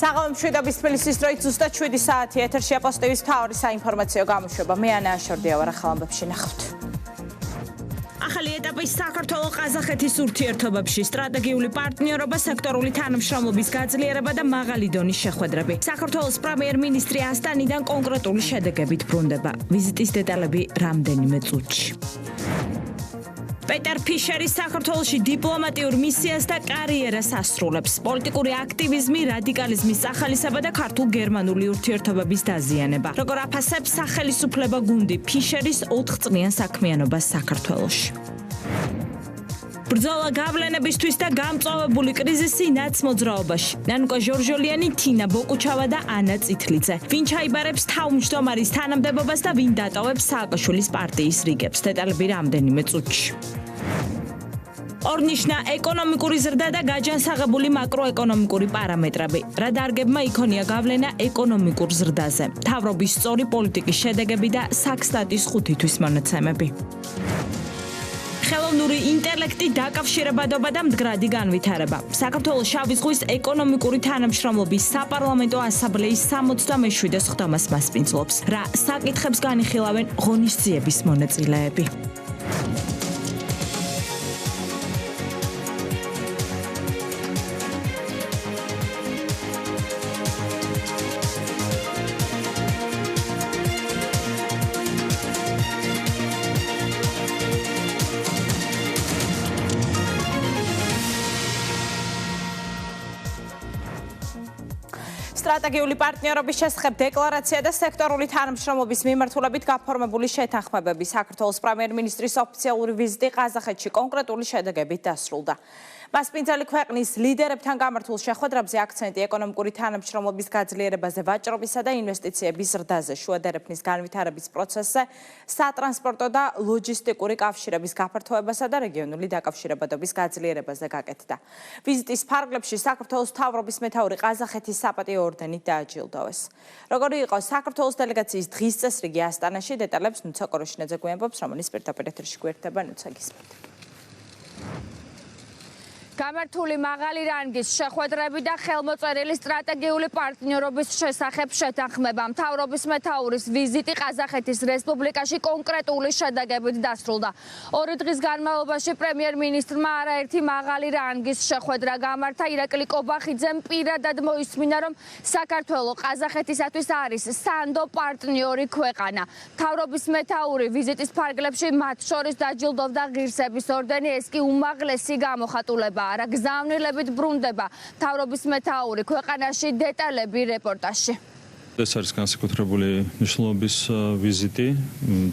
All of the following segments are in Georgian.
საღამო მშვიდობის თბილისის დროით ზუსტად 7 საათი ეთერშია პოსტივის მთავარი საინფორმაციო გამოშვება. მე ანა აშორდია ვარ, ახალ ამბებში ნახავთ. ახალი ეტაპი საქართველოს ყაზახეთის ურთიერთობებში, სტრატეგიული პარტნიორობა, სექტორული თანამშრომლობის გაძლიერება და მაღალი დონის შეხვედრები. საქართველოს პრემიერ-მინისტრი ასტანიდან კონკრეტული შედეგებით ბრუნდება. ვიზიტის დეტალები რამდენიმე წუთში. პეტერ ფიშერი საქართველოში დიპლომატიურ მისიას და კარიერას ასრულებს. პოლიტიკური აქტივიზმი, რადიკალიზმის ახალისება და ქართულ-გერმანული ურთიერთობების დაზიანება. როგორ აფასებს სახელისუფლება გუნდი ფიშერის 4 წლიან საქმიანობას საქართველოში. ბრძოლა გავლენებისთვის და გამწვავებული კრიზისი ნაცმოძრაობაში. ნანუკა ჟორჟოლიანი, თინა ბოკუჩავა და ანა წითლიძე. ვინ ჩაიბარებს თავმჯდომარის თანამდებობას და ვინ დატოვებს სააკაშვილის პარტიის რიგებს. დეტალები რამდენიმე წუთში. ორნიშნა ეკონომიკური ზრდა და გაჯანსაღებული მაკროეკონომიკური პარამეტრები. რა დარგებმა იქონია გავლენა ეკონომიკურ ზრდაზე. მთავრობის სწორი პოლიტიკის შედეგები და საქსტატის 5 თვის მონაცემები. ხელოვნური ინტელექტი, დაკავშირებადობა და მდგრადი განვითარება. საქართველოს შავი ზღვის ეკონომიკური თანამშრომლობის საპარლამენტო ასამბლეის 67 სხდომას მასპინძლობს. რა საკითხებს განიხილავენ ღონისძიების მონაწილეები. სტრატეგიული პარტნიორობის შესახებ დეკლარაცია და სექტორული თანამშრომლობის მიმართულებით გაფორმებული შეთანხმებები. საქართველოს პრემიერ-მინისტრის ოფიციალური ვიზიტი ყაზახეთში კონკრეტული შედეგებით დასრულდა. მასპინძელი ქვეყნის ლიდერებთან გამართულ შეხვედრებზე აქცენტი ეკონომიკური თანამშრომლობის გაძლიერებაზე, ვაჭრობისა და ინვესტიციების ზრდაზე, შუა დერეფნის განვითარების პროცესზე, სატრანსპორტო და ლოჯისტიკური კავშირების გაფართოებასა და რეგიონული დაკავშირებადობის გაძლიერებაზე გაკეთდა. ვიზიტის ფარგლებში საქართველოს მთავრობის მეთაური ყაზახეთის საპატიო ორდენით დააჯილდოვეს. როგორი იყო საქართველოს დელეგაციის დღის წესრიგი ასტანაში, დეტალებს ნუცა კოროშინაძე გვიამბობს, რომელიც პირდაპირ ეთერში გვერდება. ნუცა, გისმენთ. გამართული მაღალი რანგის შეხვედრები და ხელმოწერილი სტრატეგიული პარტნიორობის შესახებ შეთანხმება. მთავრობის მეთაურის ვიზიტი ყაზახეთის რესპუბლიკაში კონკრეტული შედეგებით დასრულდა. 2 დღის განმავლობაში პრემიერ-მინისტრმა არაერთი მაღალი რანგის შეხვედრა გამართა. ირაკლი კობახიძემ პირადად მოისმინა, რომ საქართველო ყაზახეთისათვის არის სანდო პარტნიორი ქვეყანა. მთავრობის მეთაური ვიზიტის ფარგლებში მათ შორის დაჯილდოვდა ღირსების ორდენი, ეს კი უმაღლესი გამოხატულება. რა გზავნილებით ბრუნდება მთავრობის მეთაური ქვეყანაში, დეტალები რეპორტაჟში. ეს არის განსაკუთრებული მნიშვნელობის ვიზიტი.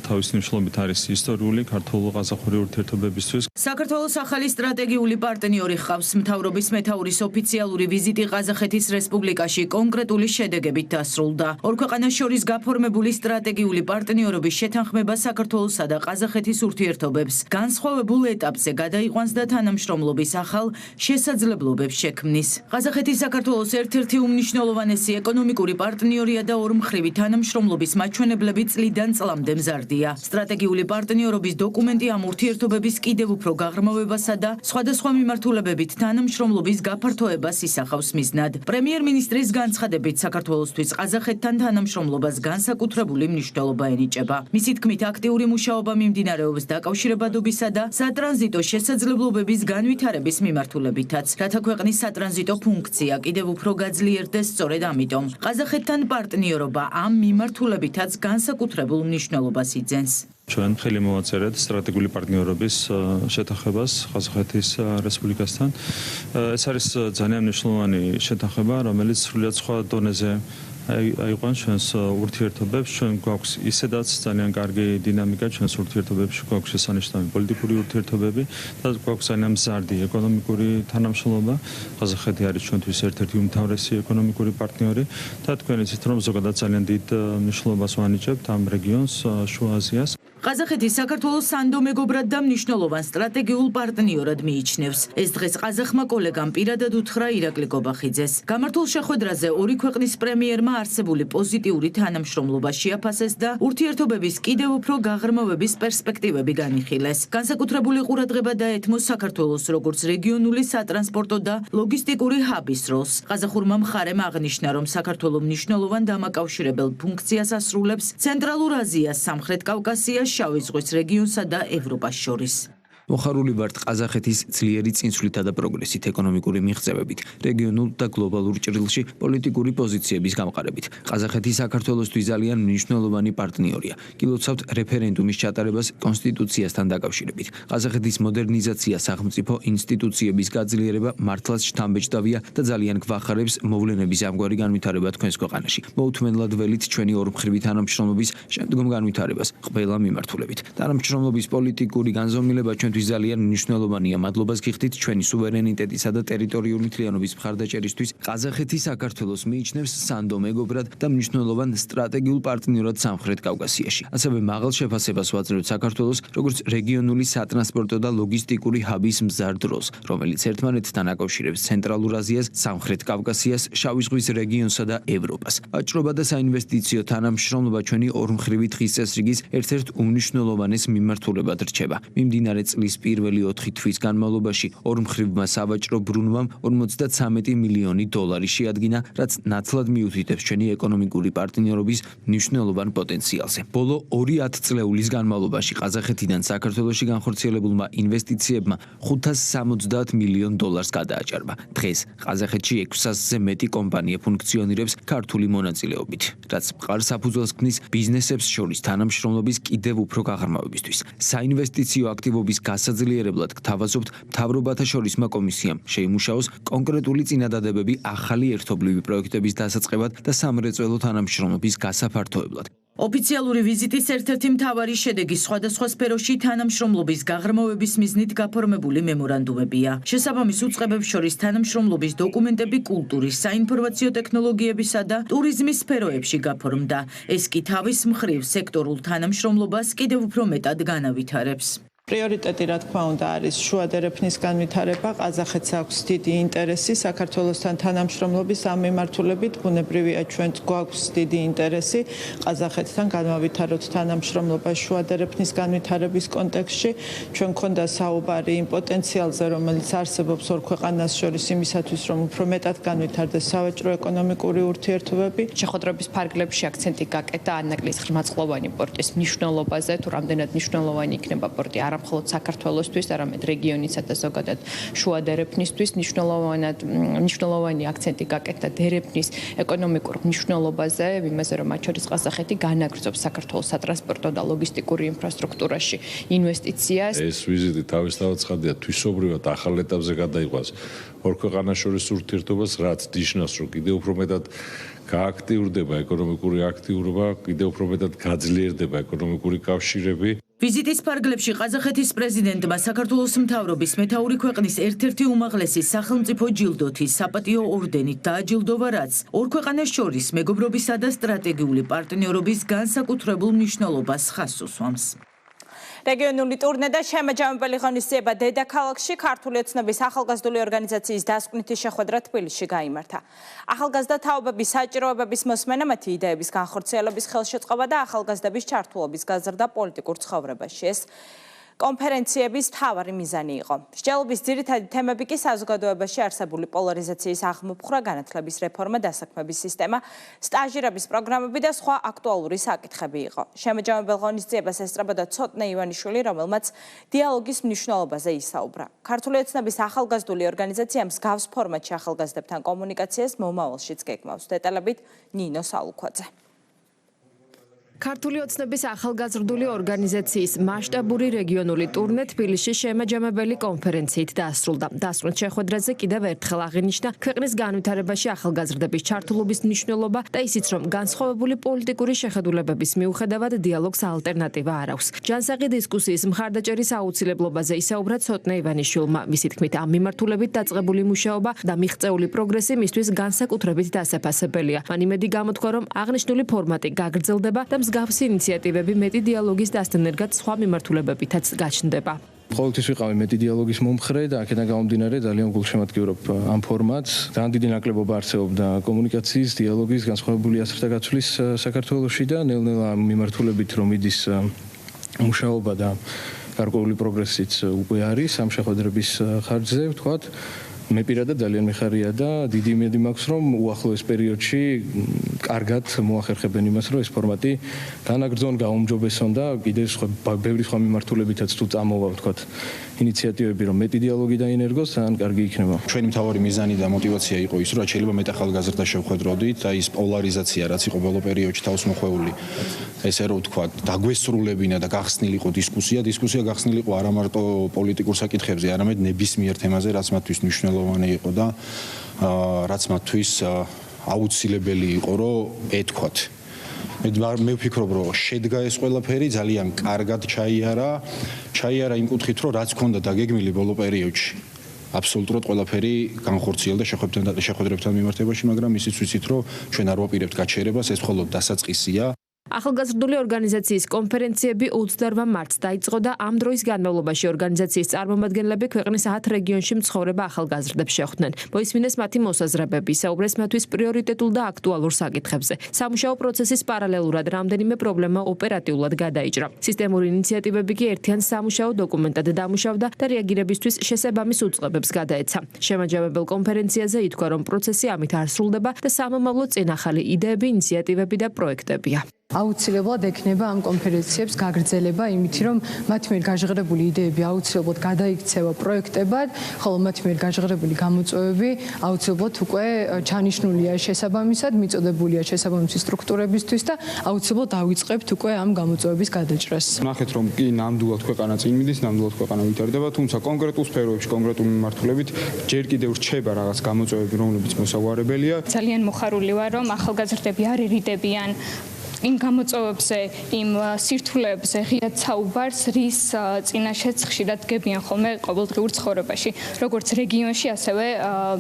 თავისი მნიშვნელობით არის ისტორიული ქართულ-ყაზახური ურთიერთობებისთვის. საქართველოს ახალი სტრატეგიული პარტნიორი ხავს. მთავრობის მეთაურის ოფიციალური ვიზიტი ყაზახეთის რესპუბლიკაში კონკრეტული შედეგებით დასრულდა. ორ ქვეყანას შორის გაფორმებული სტრატეგიული პარტნიორობის შეთანხმება საქართველოსა და ყაზახეთის ურთიერთობებს განსხვავებულ ეტაპზე გადაიყვანს და თანამშრომლობის ახალ შესაძლებლობებს შექმნის. ყაზახეთი საქართველოს ერთ-ერთი უმნიშვნელოვანესი ეკონომიკური პარტნიორი და ორმხრივი თანამშრომლობის მაჩვენებლები წლიდან წლამდე მზარდია. სტრატეგიული პარტნიორობის დოკუმენტი ამ ურთიერთობების კიდევ უფრო გაღრმავებასა და სხვადასხვა მიმართულებებით თანამშრომლობის გაფართოებას ისახავს მიზნად. პრემიერ-მინისტრის განცხადებით საქართველოსთვის ყაზახეთთან თანამშრომლობას განსაკუთრებული მნიშვნელობა ენიჭება. მისი თქმით, აქტიური მუშაობა მიმდინარეობს დაკავშირებადობისა და სატრანზიტო შესაძლებლობების განვითარების მიმართულებითაც, რათა ქვეყნის სატრანზიტო ფუნქცია კიდევ უფრო გაძლიერდეს. სწორედ ამიტომ ყაზახეთთან პარტნიორობა ამ მიმართულებითაც განსაკუთრებულ მნიშვნელობას იძენს. ჩვენ ხელი მოვაწერეთ სტრატეგიული პარტნიორობის შეთანხმებას ყაზახეთის რესპუბლიკასთან. ეს არის ძალიან მნიშვნელოვანი შეთანხმება, რომელიც სრულიად სხვა დონეზე აიყვანს ჩვენს ურთიერთობებს. ჩვენ გვაქვს ისედაც ძალიან კარგი დინამიკა ჩვენს ურთიერთობებში, გვაქვს შესანიშნავი პოლიტიკური ურთიერთობები და გვაქვს ძალიან მზარდი ეკონომიკური თანამშრომლობა. ყაზახეთი არის ჩვენთვის ერთ-ერთი უმთავრესი ეკონომიკური პარტნიორი და თქვენ იცით, რომ ზოგადად ძალიან დიდ მნიშვნელობას ვანიჭებთ ამ რეგიონს, შუა აზიას. ყაზახეთის საქართველოს სანდო მეგობრად და მნიშვნელოვან სტრატეგიულ პარტნიორად მიიჩნევს. ეს დღეს ყაზახმა კოლეგამ პირადად უთხრა ირაკლი გობახიძეს. გამართულ შეხვედრაზე ორი ქვეყნის პრემიერმა არსებული პოზიტიური თანამშრომლობა შეაფასეს და ურთიერთობების კიდევ უფრო გაღრმავების პერსპექტივები განიხილეს. განსაკუთრებული ყურადღება დაეთმოს საქართველოს როგორც რეგიონული სატრანსპორტო და ლოგისტიკური ჰაბის როლს. ყაზახურმა მხარემ აღნიშნა, რომ საქართველო მნიშვნელოვან დამაკავშირებელ ფუნქციას ასრულებს ცენტრალურ აზიას, სამხრეთ კავკასიას, შავი ზღვის რეგიონსა და ევროპას შორის. მოხარული ვართ ყაზახეთის ძლიერი წინსვლითა და პროგრესით, ეკონომიკური მიღწევებით, რეგიონულ და გლობალურ ჭრილში პოლიტიკური პოზიციების გამყარებით. ყაზახეთი საქართველოსთვის ძალიან მნიშვნელოვანი პარტნიორია. გილოცავთ რეფერენდუმის ჩატარებას კონსტიტუციასთან დაკავშირებით. ყაზახეთის მოდერნიზაცია, სახელმწიფო ინსტიტუციების გაძლიერება მართლაც შთამბეჭდავია და ძალიან გვახარებს მოვლენების ამგვარი განვითარება თქვენს ქვეყანაში. მოუთმენლად ველით ჩვენი ორმხრივი თანამშრომლობის შემდგომ განვითარებას ყველა მიმართულებით. თანამშრომლობის პოლიტიკური განზომილება ჩვენთვის ძალიან მნიშვნელოვანია. მადლობას გიხდით ჩვენი სუვერენიტეტისა და ტერიტორიული მთლიანობის მხარდაჭერისთვის. ყაზახეთი საქართველოს მიიჩნევს სანდო მეგობრად და მნიშვნელოვან სტრატეგიულ პარტნიორად სამხრეთ კავკასიაში. ასევე მაღალ შეფასებას ვაძლევთ საქართველოს როგორც რეგიონული სატრანსპორტო და ლოგისტიკური ჰაბის მზარ დროს, რომელიც ერთმანეთთან აკავშირებს ცენტრალურ აზიას, სამხრეთ კავკასიას, შავი ზღვის რეგიონსა და ევროპას. ვაჭრობა და საინვესტიციო თანამშრომლობა ჩვენი ორმხრივი დღის წესრიგის ერთ-ერთ უმნიშვნელოვანეს მიმართულებად რჩება. მიმდინარე წლის პირველი 4 თვის განმავლობაში ორმხრივმა სავაჭრო ბრუნვამ 53 მილიონი დოლარი შეადგინა, რაც ნათლად მიუთითებს ჩვენი ეკონომიკური პარტნიორობის მნიშვნელოვან პოტენციალზე. ბოლო 2 ათწლეულის განმავლობაში ყაზახეთიდან საქართველოში განხორციელებულმა ინვესტიციებმა 570 მილიონ დოლარს გადააჭარბა. დღეს ყაზახეთში 600-ზე მეტი კომპანია ფუნქციონირებს ქართული მონაწილეობით, რაც მყარ საფუძველს ქმნის ბიზნესებს შორის თანამშრომლობის კიდევ უფრო გაღრმავებისთვის. საინვესტიციო აქტივობის გასაძლიერებლად გთავაზობთ მთავრობათა შორისმა კომისიამ შეიმუშაოს კონკრეტული წინადადებები ახალი ერთობლივი პროექტების დასაწყებად და სამრეწველო თანამშრომლობის გასაფართოებლად. ოფიციალური ვიზიტის ერთ-ერთი მთავარი შედეგი სხვადასხვა სფეროში თანამშრომლობის გაღრმავების მიზნით გაფორმებული მემორანდუმებია. შესაბამის უწყებებს შორის თანამშრომლობის დოკუმენტები კულტურის, საინფორმაციო ტექნოლოგიებისა და ტურიზმის სფეროებში გაფორმდა. ეს კი თავის მხრივ სექტორულ თანამშრომლობას კიდევ უფრო მეტად განავითარებს. პრიორიტეტი რა თქმა უნდა არის შუა დერეფნის განვითარება. ყაზახეთს აქვს დიდი ინტერესი საქართველოსთან თანამშრომლობის ამ მიმართულებით. ბუნებრივია ჩვენც გვაქვს დიდი ინტერესი ყაზახეთთან განავითაროთ თანამშრომლობა შუა დერეფნის განვითარების კონტექსტში. ჩვენ გქონდა საუბარი იმ პოტენციალზე, რომელიც არსებობს ორ ქვეყანას შორის იმისათვის, რომ უფრო მეტად განვითარდეს სავაჭრო-ეკონომიკური ურთიერთობები. შეხვედრების ფარგლებში აქცენტი გაკეტა ანაკლის ღრმაწყლოვანი პორტის მნიშვნელობაზე, თუ რამდენად მნიშვნელოვანი იქნება პორტი არა მხოლოდ საქართველოსთვის, არამედ რეგიონისა და ზოგადად შუა დერეფნისთვის. მნიშვნელოვანი აქცენტი გაკეთდა დერეფნის ეკონომიკურ მნიშვნელობაზე, იმაზე, რომ მათ შორის ყაზახეთი განაგრძობს საქართველოს სატრანსპორტო და ლოგისტიკური ინფრასტრუქტურაში ინვესტიციას. ეს ვიზიტი თავისთავად ცხადია თვისობრივად ახალ ეტაპზე გადაიყვანს ორ ქვეყანას შორის ურთიერთობას, რაც ნიშნავს, რომ კიდევ უფრო მეტად გააქტიურდება ეკონომიკური აქტიურობა, კიდევ უფრო მეტად გაძლიერდება ეკონომიკური კავშირები. ვიზიტის ფარგლებში ყაზახეთის პრეზიდენტმა საქართველოს მთავრობის მეთაური ქვეყნის ერთ-ერთი უმაღლესი სახელმწიფო ჯილდოთი საპატიო ორდენით დააჯილდოვა, რაც ორ ქვეყანას შორის მეგობრობისა და სტრატეგიული პარტნიორობის განსაკუთრებულ მნიშვნელობას ხაზს უსვამს. რეგიონული ტურნე და შემაჯამებელი ღონისძიება დედაქალაქში ქართული ოცნების ახალგაზრდული ორგანიზაციის დასკვნითი შეხვედრა თბილისში გაიმართა. ახალგაზრდა თაობების საჭიროებების მოსმენა, მათი იდეების განხორციელების ხელშეწყობა და ახალგაზრდების ჩართულობის გაზრდა პოლიტიკურ ცხოვრებაში. ეს კონფერენციების მთავარი მიზანი იყო. მსჯელობის ძირითადი თემები კი საზოგადოებაში არსებული პოლარიზაციის აღმოფხვრა, განათლების რეფორმა, დასაქმების სისტემა, სტაჟირების პროგრამები და სხვა აქტუალური საკითხები იყო. შემაჯამებელ ღონისძიებას ესწრებოდა ცოტნე ივანიშვილი, რომელმაც დიალოგის მნიშვნელობაზე ისაუბრა. ქართული ოცნების ახალგაზრდული ორგანიზაცია მსგავს ფორმატში ახალგაზრდებთან კომუნიკაციას მომავალშიც გეგმავს. დეტალებით ნინო სალუქვაძე. ქართული ოცნების ახალგაზრდული ორგანიზაციის მასშტაბური რეგიონული ტურნე თბილისში შემაჯამებელი კონფერენციით დაასრულდა. დასკვნით შეხვედრაზე კიდევ ერთხელ აღინიშნა ქვეყნის განვითარებაში ახალგაზრდების ჩართულობის მნიშვნელობა და ისიც, რომ განსხვავებული პოლიტიკური შეხედულებების მიუხედავად დიალოგს ალტერნატივა არ აქვს. ჯანსაღი დისკუსიის მხარდაჭერის აუცილებლობაზე ისაუბრა ცოტნე ივანიშვილმა. მისი თქმით, ამ მიმართულებით დაწყებული მუშაობა და მიღწეული პროგრესი მისთვის განსაკუთრებით დასაფასებელია. მან იმედი გამოთქვა, რომ აღნიშნული ფორმატი გაგრძელდება და მსგავსი ინიციატივები მეტი დიალოგის დასტანერგად სხვა მიმართულებებითაც გაჩნდება. ყოველთვის ვიყავი მეტი დიალოგის მომხრე და აქედან გამომდინარე ძალიან გულშემატკივრობ ამ ფორმატს. ძალიან დიდი ნაკლებობა არსებობდა კომუნიკაციის, დიალოგის, განსხვავებული ასრთა გაცვლის საქართველოში და ნელ-ნელა მიმართულებით რომ მიდის მუშაობა და გარკვეული პროგრესიც უკვე არის ამ შეხვედრების ხარჯზე, ვთქვათ. მე პირადად ძალიან მიხარია და დიდი იმედი მაქვს რომ უახლოეს პერიოდში კარგად მოახერხებენ იმას რომ ეს ფორმატი განაგრძონ, გაუმჯობესონ და კიდევ ბევრი სხვა მიმართულებითაც თუ წამოვა ვთქვათ ინიციატივები რომ მეტი დიალოგი დაინერგოს, ძალიან კარგი იქნება. ჩვენი მთავარი მიზანი და мотиваცია იყო ის რომ შეიძლება მეტ ახალგაზრდა შევხვედროდით და ის პოლარიზაცია რაც იყო ბოლო პერიოდში თავს მოხვეული ესე რომ ვთქვათ დაგვესრულებინა და გახსნილიყო დისკუსია გახსნილიყო არა მარტო პოლიტიკურ საკითხებზე, არამედ ნებისმიერ თემაზე, რაც მათთვის მნიშვნელოვანი იყო და რაც მათთვის აუცილებელი იყო რომ ეთქვათ. მე ვფიქრობ რომ შედგა ეს ყველაფერი ძალიან კარგად ჩაიარა იმ კუთხით რომ რაც ქონდა დაგეგმილი ბოლო პერიოდში აბსოლუტურად ყველაფერი განხორციელდა შეხვედრებთან მიმართებაში, მაგრამ ისიც ვიცით რომ ჩვენ არ ვაპირებთ გაჩერებას, ეს მხოლოდ დასაწყისია. ახალგაზრდული ორგანიზაციის კონფერენციები 28 მარტს დაიწყო და ამ დროის განმავლობაში ორგანიზაციის წარმომადგენლები ქვეყნის 10 რეგიონში მცხოვრებ ახალგაზრდებს შეხვდნენ. მოისმინეს მათი მოსაზრებები, საუბრეს მათთვის პრიორიტეტულ და აქტუალურ საკითხებზე. სამუშაო პროცესის პარალელურად რამდენიმე პრობლემა ოპერატიულად გადაიჭრა. სისტემური ინიციატივები კი ერთიან სამუშაო დოკუმენტად დამუშავდა და რეაგირებისთვის შესაბამის უწყებებს გადაეცა. შემაჯამებელ კონფერენციაზე ითქვა, რომ პროცესი ამით არ სრულდება და სამომავლო წინ ახალი იდეები, ინიციატივები და პროექტებია. აუცილებლად ექნება ამ კონფერენციებს გაგრძელება, იმით რომ მათ მიერ გაჟღერებული იდეები აუცილებლად გადაიქცევა პროექტებად, ხოლო მათ მიერ გაჟღერებული გამოწვევები აუცილებლად უკვე ჩანიშნულია შესაბამისად, მიწოდებულია შესაბამისი სტრუქტურებისთვის და აუცილებლად დავიწყებთ უკვე ამ გამოწვევების გადაჭრას. ნახეთ რომ კი ნამდვილად ქვეყანა წინ მიდის, ნამდვილად ქვეყანა ვითარდება, თუმცა კონკრეტულ სფეროებში, კონკრეტულ მიმართულებით ჯერ კიდევ რჩება რაღაც გამოწვევები, რომლებიც მოსაგვარებელია. ძალიან მოხარული ვარ, რომ ახალგაზრდები არ ირიდებიან იმ გამოწვევებზე, იმ სირთულეებზე ღიად საუბარს, რის წინაშეც ხშირად დგებიან ხოლმე ყოველდღიურ ცხოვრებაში, როგორც რეგიონში, ასევე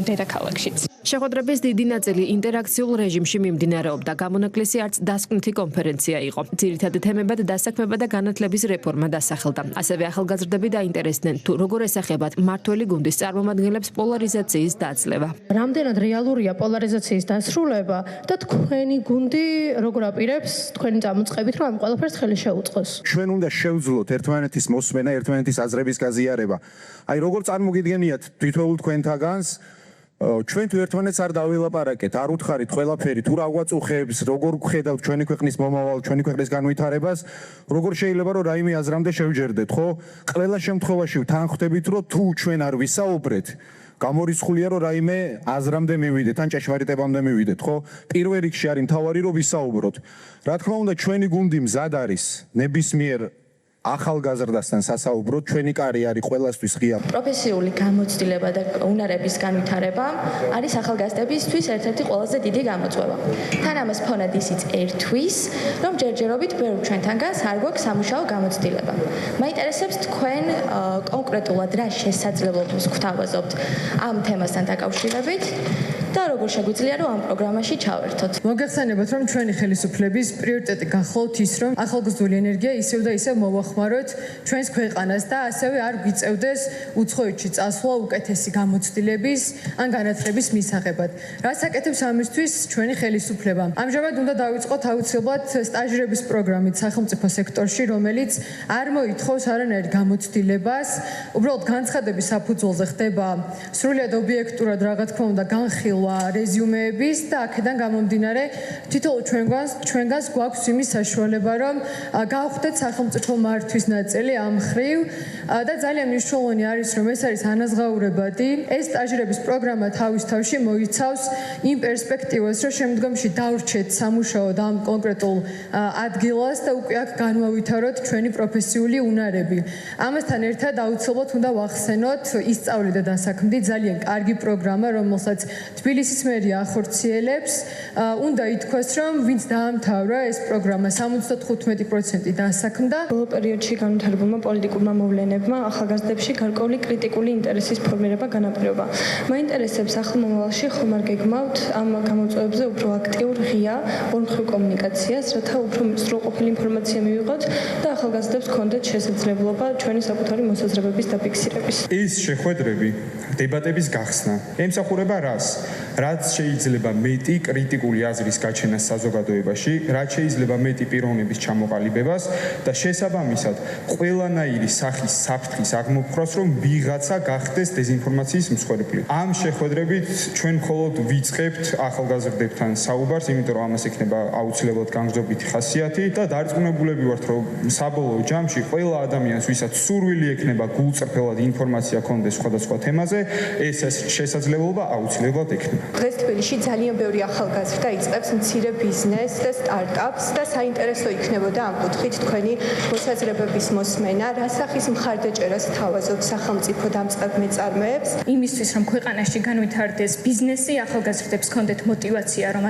დედაქალაქშიც. შეხვედრების დიდი ნაწილი ინტერაქციულ რეჟიმში მიმდინარეობდა. გამონაკლისი არც დასკვნითი კონფერენცია იყო. ძირითადი თემებად დასაქმება და განათლების რეფორმა დასახელდა. ასევე ახალგაზრდები დაინტერესდნენ თუ როგორ ესახებათ მმართველი გუნდის წარმომადგენლებს პოლარიზაციის დაძლევა. რამდენად რეალურია პოლარიზაციის დასრულება და თქვენი გუნდი როგორ აპირებს თქვენი წამოწყებით რომ ამ ყველაფერს ხელი შეუწყოს. ჩვენ უნდა შევძლოთ ერთმანეთის მოსმენა, ერთმანეთის აზრების გაზიარება. აი როგორ წარმოგიდგენიათ თითოეულ თქვენთაგანს ჩვენ თუ ერთმანეთს არ დავილაპარაკეთ, არ უთხარით ყველაფერი, თუ რა გვაწუხებს, როგორ გხედავთ ჩვენი ქვეყნის მომავალ, ჩვენი ქვეყნის განვითარებას, როგორ შეიძლება რომ რაიმე აზრამდე შევჯერდეთ, ხო? ყველა შემთხვევაში თან ხვდებით რომ თუ ჩვენ არ ვისაუბრეთ, გამორიცხულია რომ რაიმე აზრამდე მივიდეთ, ან ჭეშმარიტებამდე მივიდეთ, ხო? პირველ რიგში არის მთავარი რომ ვისაუბროთ. რა თქმა უნდა, ჩვენი გუნდი მზად არის ნებისმიერ ახალგაზრდასთან სასაუბროთ, ჩვენი კარი არის ყველასთვის ღია. პროფესიული გამოცდილება და უნარების განვითარება არის ახალგაზრდებისთვის ერთ-ერთი ყველაზე დიდი გამოწვევა. თან ამას ფონად ისიც ერთვის, რომ ჯერჯერობით ბევრ ჩვენთანგანს არ გვაქვს სამუშაო გამოცდილება. მაინტერესებს თქვენ კონკრეტულად რა შესაძლებლობებს გვთავაზობთ ამ თემასთან დაკავშირებით და როგორ შეგვიძლია რომ ამ პროგრამაში ჩავერთოთ. მოგეხსენებათ, რომ ჩვენი ხელისუფლების პრიორიტეტი გახლავთ ის, რომ ახალგაზრდული ენერგია ისევ და ისევ მოვახმაროთ ჩვენს ქვეყანას და ასევე არ გვიწევდეს უცხოეთში წასვლა უკეთესი გამოცდილების ან განათლების მისაღებად. რაც აკეთებს ამისთვის ჩვენი ხელისუფლება? ამჟამად უნდა დავიწყოთ აუცილებლად სტაჟირების პროგრამით სახელმწიფო სექტორში, რომელიც არ მოითხოვს არანაირ გამოცდილებას, უბრალოდ განცხადების საფუძველზე ხდება სრულიად ობიექტურად რა თქმა უნდა განხილვა რეზიუმეების და აქედან გამომდინარე თითოეულ ჩვენგანს გვაქვს იმის საშუალება, რომ გავხდეთ სახელმწიფო მართვის ნაწილი ამ მხრივ და ძალიან მნიშვნელოვანი არის, რომ ეს არის ანაზღაურებადი. ეს სტაჟირების პროგრამა თავის თავში მოიცავს იმ პერსპექტივას, რომ შემდგომში დავრჩეთ სამუშაოდ ამ კონკრეტულ ადგილას და უკვე აქ განვავითაროთ ჩვენი პროფესიული უნარები. ამასთან ერთად აუცილებლად უნდა ვახსენოთ ისწავლე და დასაქმდი ძალიან კარგი პროგრამა, რომელსაც თბილისის მერია ახორციელებს, უნდა ითქვას, რომ ვინც დაამთავრა ეს პროგრამა 75% დასაქმდა. ბოლო პერიოდში განვითარებულმა პოლიტიკურმა მოვლენებმა ახალგაზრდებში გარკვეული კრიტიკული ინტერესის ფორმირება განაპირობა. მაინტერესებს ახალ მომავალში ხომ არ გეგმავთ ამ გამოწვევებზე უფრო აქტიურ ღია ორმხრივ კომუნიკაციას, რათა უფრო სრულყოფილი ინფორმაცია მივიღოთ და ახალგაზრდებს ჰქონდეთ შესაძლებლობა ჩვენი საკუთარი მოსაზრებების დაფიქსირების. ეს შეხვედრები, დებატების გახსნა ემსახურება რას? რაც შეიძლება მეტი კრიტიკული აზრის გაჩენა საზოგადოებაში, რაც შეიძლება მეტი პიროვნების ჩამოყალიბებას და შესაბამისად ყველანაირი სახის საფრთხის აღმოფხვრას, რომ ვიღაცა გახდეს დეзинფორმაციის მსხვერპლი. ამ შეხვედრებით ჩვენ მხოლოდ ვიწყებთ ახალგაზრდებთან საუბარს, იმიტომ რომ ამას ექნება აუცილებლად გამგზობითი ხასიათი და დარწმუნებულები ვართ, რომ საბოლოო ჯამში ყველა ადამიანს, ვისაც სურვილი ექნება გულწრფელად ინფორმაცია ჰქონდეს სხვადასხვა თემაზე, ეს შესაძლებლობა აუცილებლად ექნება. დღეს თბილისში ძალიან ბევრი ახალგაზრდა იწყებს მცირე ბიზნესს და სტარტაპს და საინტერესო იქნებოდა ამ კუთხით თქვენი მოსაზრებების მოსმენა, რა სახის მხარდაჭერას თავაზობთ სახელმწიფო დამწყებ მეწარმეებს. იმისთვის რომ ქვეყანაში განვითარდეს ბიზნესი, ახალგაზრდებს ჰქონდეთ мотиваცია რომ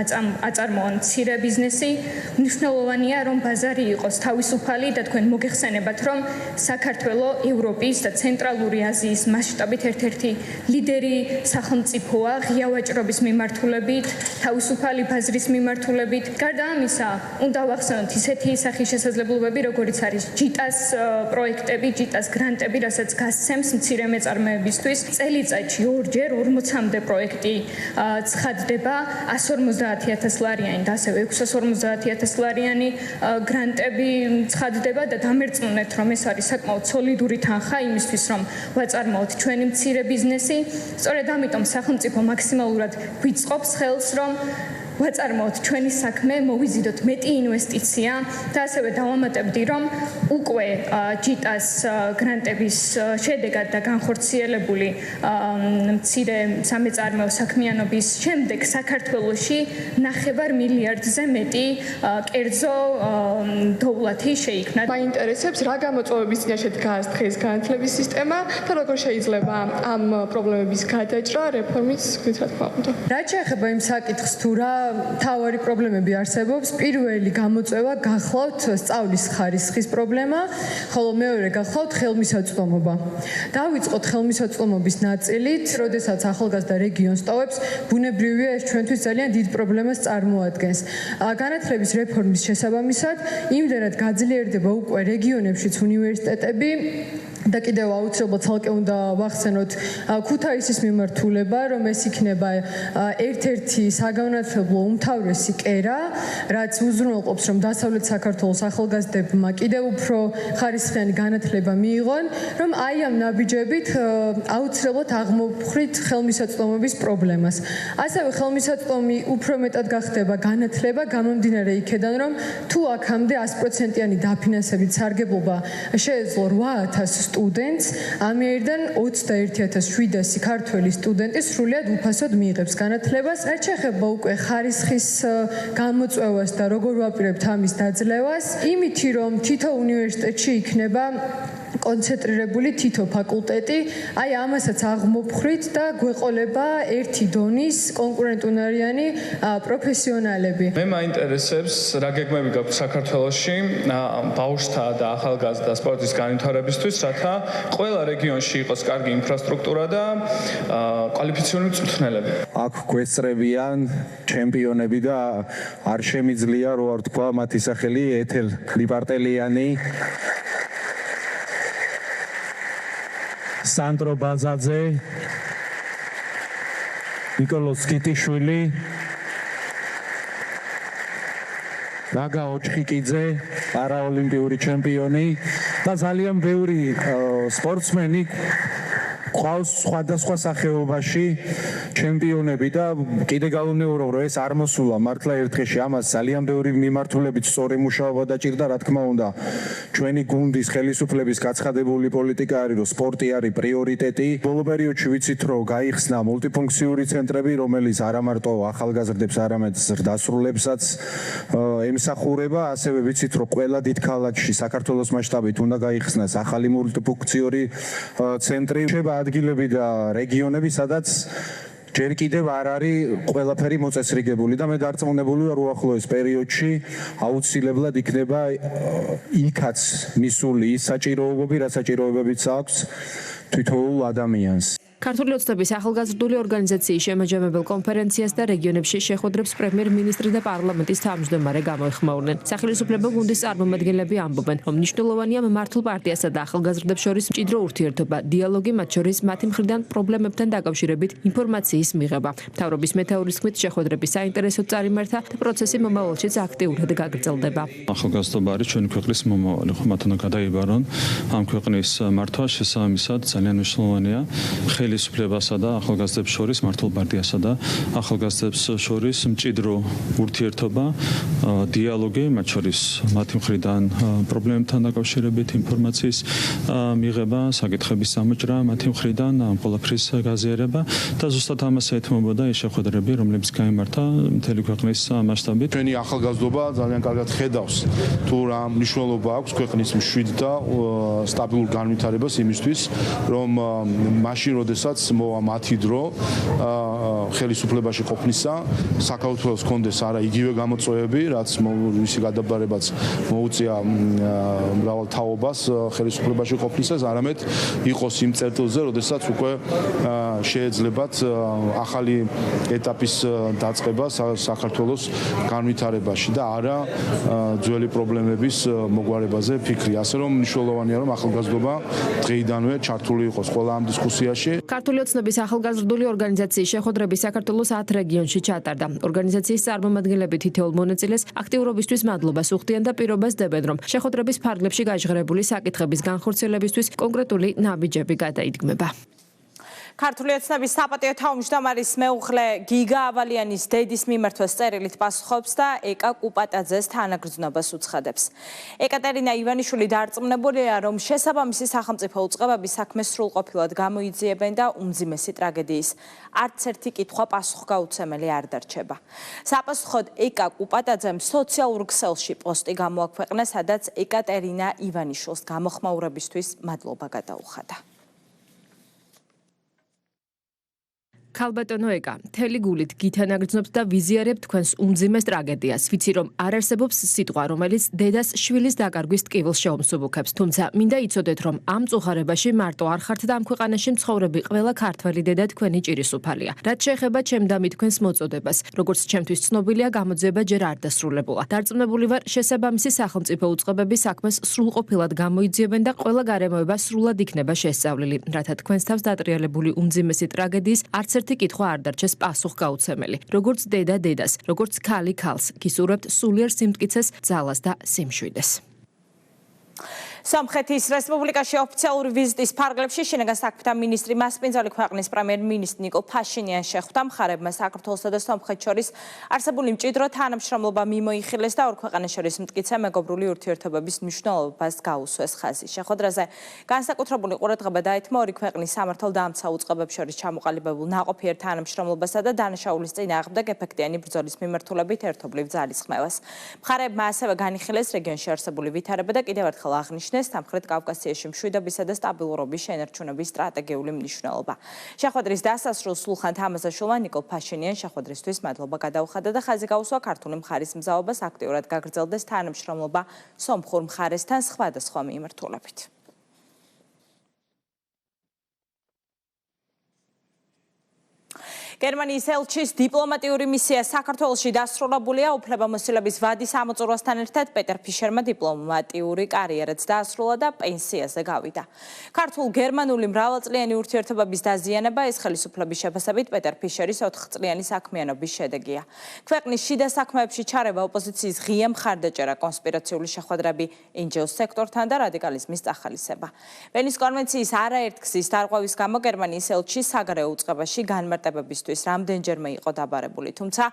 აწარმოონ მცირე ბიზნესი, მნიშვნელოვანია რომ ბაზარი იყოს თავისუფალი და თქვენ მოგეხსენებათ რომ საქართველო ევროპის და ცენტრალური აზიის მასშტაბით ერთ-ერთი ლიდერი სახელმწიფოა ღია ვაჭრობის მიმართულებით, თავისუფალი ბაზრის მიმართულებით. გარდა ამისა, უნდა ვახსენოთ ისეთი სახის შესაძლებლობები, როგორიც არის ჯიტას პროექტები, ჯიტას გრანტები, რასაც გასცემს მცირე მეწარმეებისთვის. წელიწადში 2-ჯერ 40-მდე პროექტი ცხადდება, 150,000 ლარიანი და ასევე 650,000 ლარიანი გრანტები ცხადდება და დამერწმუნეთ, რომ ეს არის საკმაოდ სოლიდური თანხა იმისთვის, რომ ვაწარმოოთ ჩვენი მცირე ბიზნესი. სწორედ ამიტომ სახელმწიფო მაქსიმალურად გვიწყობს ხელს, რომ ვაწარმოოთ ჩვენი საქმე, მოვიზიდოთ მეტი ინვესტიცია და ასევე დავამატებდი, რომ უკვე ჯიტას გრანტების შედეგად და განხორციელებული მცირე სამეწარმეო საქმიანობის შემდეგ საქართველოში 9 მილიარდზე მეტი კერძო დოვლათი შეიქმნა. მაინტერესებს რა გამოწვევების წინაშე დგას დღეს განათლების სისტემა და როგორ შეიძლება ამ პრობლემების გადაჭრა რეფორმის გზით რა თქმა უნდა. რაც შეეხება იმ საკითხს თუ რა თავარი პრობლემები არსებობს, პირველი გამოწვევა გახლავთ სწავლის ხარისხის პრობლემა, ხოლო მეორე გახლავთ ხელმისაწვდომობა. დავიწყოთ ხელმისაწვდომობის ნაწილით, როდესაც ახალგაზრდა რეგიონს ტოვებს, ბუნებრივია ეს ჩვენთვის ძალიან დიდ პრობლემას წარმოადგენს. განათლების რეფორმის შესაბამისად, იმდენად გაძლიერდება უკვე რეგიონებშიც უნივერსიტეტები და კიდევ აუცილებლად ცალკე უნდა ვახსენოთ ქუთაისის მიმართულება, რომ ეს იქნება ერთ-ერთი საგანმანათლებლო უმთავრესი კერა, რაც უზრუნველყოფს, რომ დასავლეთ საქართველოს ახალგაზრდებმა კიდევ უფრო ხარისხიანი განათლება მიიღონ, რომ აი ამ ნაბიჯებით აუცილებლად აღმოვხვრით ხელმისაწვდომობის პრობლემას. ასევე ხელმისაწვდომი უფრო მეტად გახდება განათლება, გამომდინარე იქედან, რომ თუ აქამდე 100%-იანი დაფინანსებით სარგებლობა შეეძლო 8,000 სტუდენტს, ამიერიდან 21,700 ქართველი სტუდენტი სრულად უფასოდ მიიღებს განათლებას. რაც შეეხება უკვე ხარისხის გამოწვევას და როგორ ვაპირებთ ამის დაძლევას, იმითი რომ თითო უნივერსიტეტში იქნება კონცენტრირებული თითო ფაკულტეტი, აი ამასაც აღმოფხრით და გვეყოლება ერთი დონის კონკურენტუნარიანი პროფესიონალები. მე მაინტერესებს რა გეგმები გაქვთ საქართველოში ბავშვთა და ახალგაზრდა სპორტის განვითარებისთვის, რათა ყველა რეგიონში იყოს კარგი ინფრასტრუქტურა და კვალიფიციური მწვრთნელები. აქ გვესწრებიან ჩემპიონები და არ შემიძლია რო არ თქვა მათი სახელი ეთელ ლიპარტელიანი სანდრო ბაზაძე, ნიკოლოზ კიტიშვილი, ნაგა ოჩხიკიძე, პარაოლიმპიური ჩემპიონი და ძალიან ბევრი სპორტსმენი ყავს სხვადასხვა სახეობაში ჩემპიონები და კიდე გავუმეორო რომ ეს არ მოსულა მართლა ერთხელში ამას ძალიან ბევრი მიმართულებით სწორი მუშაობა დაჭირდა რა თქმა უნდა ჩვენი გუნდის ხელისუფლების გაცხადებული პოლიტიკა არის რომ სპორტი არის პრიორიტეტი ბოლო პერიოდში ვიცით რომ გაიხსნა მულტიფუნქციური ცენტრები რომელიც არა მარტო ახალგაზრდებს არამედ ზრდასრულებსაც ემსახურება ასევე ვიცით რომ ყველა დიდ ქალაქში საქართველოს მასშტაბით უნდა გაიხსნას ახალი მულტიფუნქციური ცენტრი შეება ადგილები და რეგიონები სადაც ჯერ კიდევ არ არის ყველაფერი მოწესრიგებული და მე დარწმუნებული ვარ უახლოეს პერიოდში აუცილებლად იქნება იქაც მისული ის საჭიროებები, რაც საჭიროებებიც აქვს თითოეულ ადამიანს. ქართული ოცნების ახალგაზრდული ორგანიზაციის შემაჯამებელ კონფერენციას და რეგიონებში შეხვედრებს პრემიერ-მინისტრი და პარლამენტის თავმჯდომარე გამოეხმაურნენ. სახელმწიფო გუნდის წარმომადგენლები ამბობენ, რომ მნიშვნელოვანია მმართველ პარტიასა და ახალგაზრდებს შორის მჭიდრო ურთიერთობა, დიალოგი, მათ შორის მათი მხრიდან პრობლემებთან დაკავშირებით ინფორმაციის მიღება. მთავრობის მეთაურის თქმით, შეხვედრების საინტერესოდ წარიმართა და პროცესი მომავალშიც აქტიურად გაგრძელდება. ახალგაზრდობა არის ჩვენი ქვეყნის მომავალი, ხომ მათონ გადაიბარონ ამ ქვეყნის მართვა შესაბამისად ძალიან მნიშვნელოვანია. ხელისუფლებასა და ახალგაზრდებს შორის მართლ პარტიასა და ახალგაზრდებს შორის მჭიდრო ურთიერთობა, დიალოგი, მათ შორის მათი მხრიდან პრობლემებთან დაკავშირებით ინფორმაციის მიღება, საკითხების გამოჭრა მათი მხრიდან, ამ ყველაფრის გაზიარება და ზუსტად ამას ეთმობოდა ის შეხვედრები, რომლებიც გაიმართა მთელი ქვეყნის მასშტაბით. ჩვენი ახალგაზრდობა ძალიან კარგად ხედავს თუ რა მნიშვნელობა აქვს ქვეყნის მშვიდ და სტაბილურ განვითარებას იმისთვის, რომ მაშინ როდესაც მოვა მათი დრო ხელისუფლებაში ყოფნისა, საქართველოს კონდეს არა იგივე გამოწვევები, რაც ვისი გადაბარებაც მოუწია მრავალ თაობას ხელისუფლებაში ყოფნისას, არამედ იყოს იმ წერტილზე, როდესაც უკვე შეეძლებათ ახალი ეტაპის დაწყება საქართველოს განვითარებაში და არა ძველი პრობლემების მოგვარებაზე ფიქრი. ასე რომ მნიშვნელოვანია, რომ ახალგაზრდობა დღეიდანვე ჩართული იყოს ყველა ამ დისკუსიაში. ქართული ოცნების ახალგაზრდული ორგანიზაციის შეხვედრები საქართველოს 10 რეგიონში ჩატარდა. ორგანიზაციის წარმომადგენლები თითოეულ მონაწილეს აქტიურობისთვის მადლობას უხდიან და პირობას დებენ, რომ შეხვედრების ფარგლებში გაჟღერებული საკითხების განხორციელებისთვის კონკრეტული ნაბიჯები გადაიდგმება. ქართული ოცნების საპატიო თავმჯდომარის მეუღლე გიგა ავალიანის დედის მიმართვას წერილით პასუხობს და ეკა კუპატაძეს თანაგრძნობას უცხადებს. ეკატერინა ივანიშვილი დარწმუნებულია, რომ შესაბამისი სახელმწიფო უწყებები საქმეს სრულყოფილად გამოიძიებენ და უმძიმესი ტრაგედიის არც ერთი კითხვა პასუხგაუცემელი არ დარჩება. საპასუხოდ ეკა კუპატაძემ სოციალურ ქსელში პოსტი გამოაქვეყნა, სადაც ეკატერინა ივანიშვილს გამოხმაურებისთვის მადლობა გადაუხადა. ქალბატონო ეკა, მთელი გულით გითანაგრძნობთ და ვიზიარებთ თქვენს უმძიმეს ტრაგედიას. ვიცი, რომ არ არსებობს სიტყვა, რომელიც დედას შვილის დაკარგვის ტკივილს შეუმსუბუქებს. თუმცა, მინდა იცოდეთ, რომ ამ წუხარებაში მარტო არ ხართ და ამ ქვეყანაში მცხოვრები ყველა ქართველი დედა თქვენი ჭირისუფალია. რაც შეეხება ჩემდამი თქვენს მოწოდებას, როგორც ჩემთვის ცნობილია, გამოძიება ჯერ არ დასრულებულა. დარწმუნებული ვარ, შესაბამისი სახელმწიფო უწყებები საქმეს სრულყოფილად გამოიძიებენ და ყველა გარემოება სრულად იქნება შესწავლილი, რათა თქვენს თავს დატრიალებული უმძიმესი ტრაგედიის არც ერთი კითხვა არ დარჩეს პასუხგაუცემელი. როგორც დედა დედას, როგორც ქალი ქალს, გისურვებთ სულიერ სიმტკიცეს, ძალას და სიმშვიდეს. სომხეთის რესპუბლიკაში ოფიციალური ვიზიტის ფარგლებში შინაგან საქმეთა მინისტრი მასპინძელი ქვეყნის პრემიერ-მინისტრი ნიკოლ ფაშინიანი შეხვდა. მხარეებმა საქართველოსა და სომხეთს შორის არსებული მჭიდრო თანამშრომლობა მიმოიხილეს და ორ ქვეყანას შორის მტკიცე მეგობრული ურთიერთობების მნიშვნელობას გაუსვეს ხაზი. შეხვედრაზე განსაკუთრებული ყურადღება დაეთმო ორი ქვეყნის სამართალდამცავ უწყებებს შორის ჩამოყალიბებულ ნაყოფიერ თანამშრომლობასა და დანაშაულის წინააღმდეგ ეფექტიანი ბრძოლის მიმართულებით ერთობლივ ძალისხმევას. მხარეებმა ასევე განიხილეს რეგიონში არსებული ვითარება და კიდევ ერთხელ აღნიშნეს სამხრეთ კავკასიაში მშვიდობისა და სტაბილურობის შენარჩუნების სტრატეგიული მნიშვნელობა. შეხვედრის დასასრულს სულხან თამაზაშვილმა ნიკოლ ფაშინიანი შეხვედრისთვის მადლობა გადაუხადა და ხაზი გაუსვა ქართული მხარის მზაობას აქტიურად გაგრძელდეს თანამშრომლობა სომხურ მხარესთან სხვადასხვა მიმართულებით. გერმანიის ელჩის დიპლომატიური მისია საქართველოში დასრულებულია. უფლებამოსილების ვადის ამოწურვასთან ერთად პეტერ ფიშერმა დიპლომატიური კარიერაც დაასრულა და პენსიაზე გავიდა. ქართულ-გერმანული მრავალწლიანი ურთიერთობების დაზიანება ეს ხელისუფლების შეფასებით პეტერ ფიშერის 4-წლიანი საქმიანობის შედეგია. ქვეყნის შიდა საქმეებში ჩარევა, ოპოზიციის ღია მხარდაჭერა, კონსპირაციული შეხვედრები ენჯეოს სექტორთან და რადიკალიზმის წახალისება. ვენის კონვენციის არაერთგზის დარღვევის გამო გერმანიის ელჩი საგარეო უწყებაში განმარტებებისთვის რამდენჯერმე იყო დაბარებული. თუმცა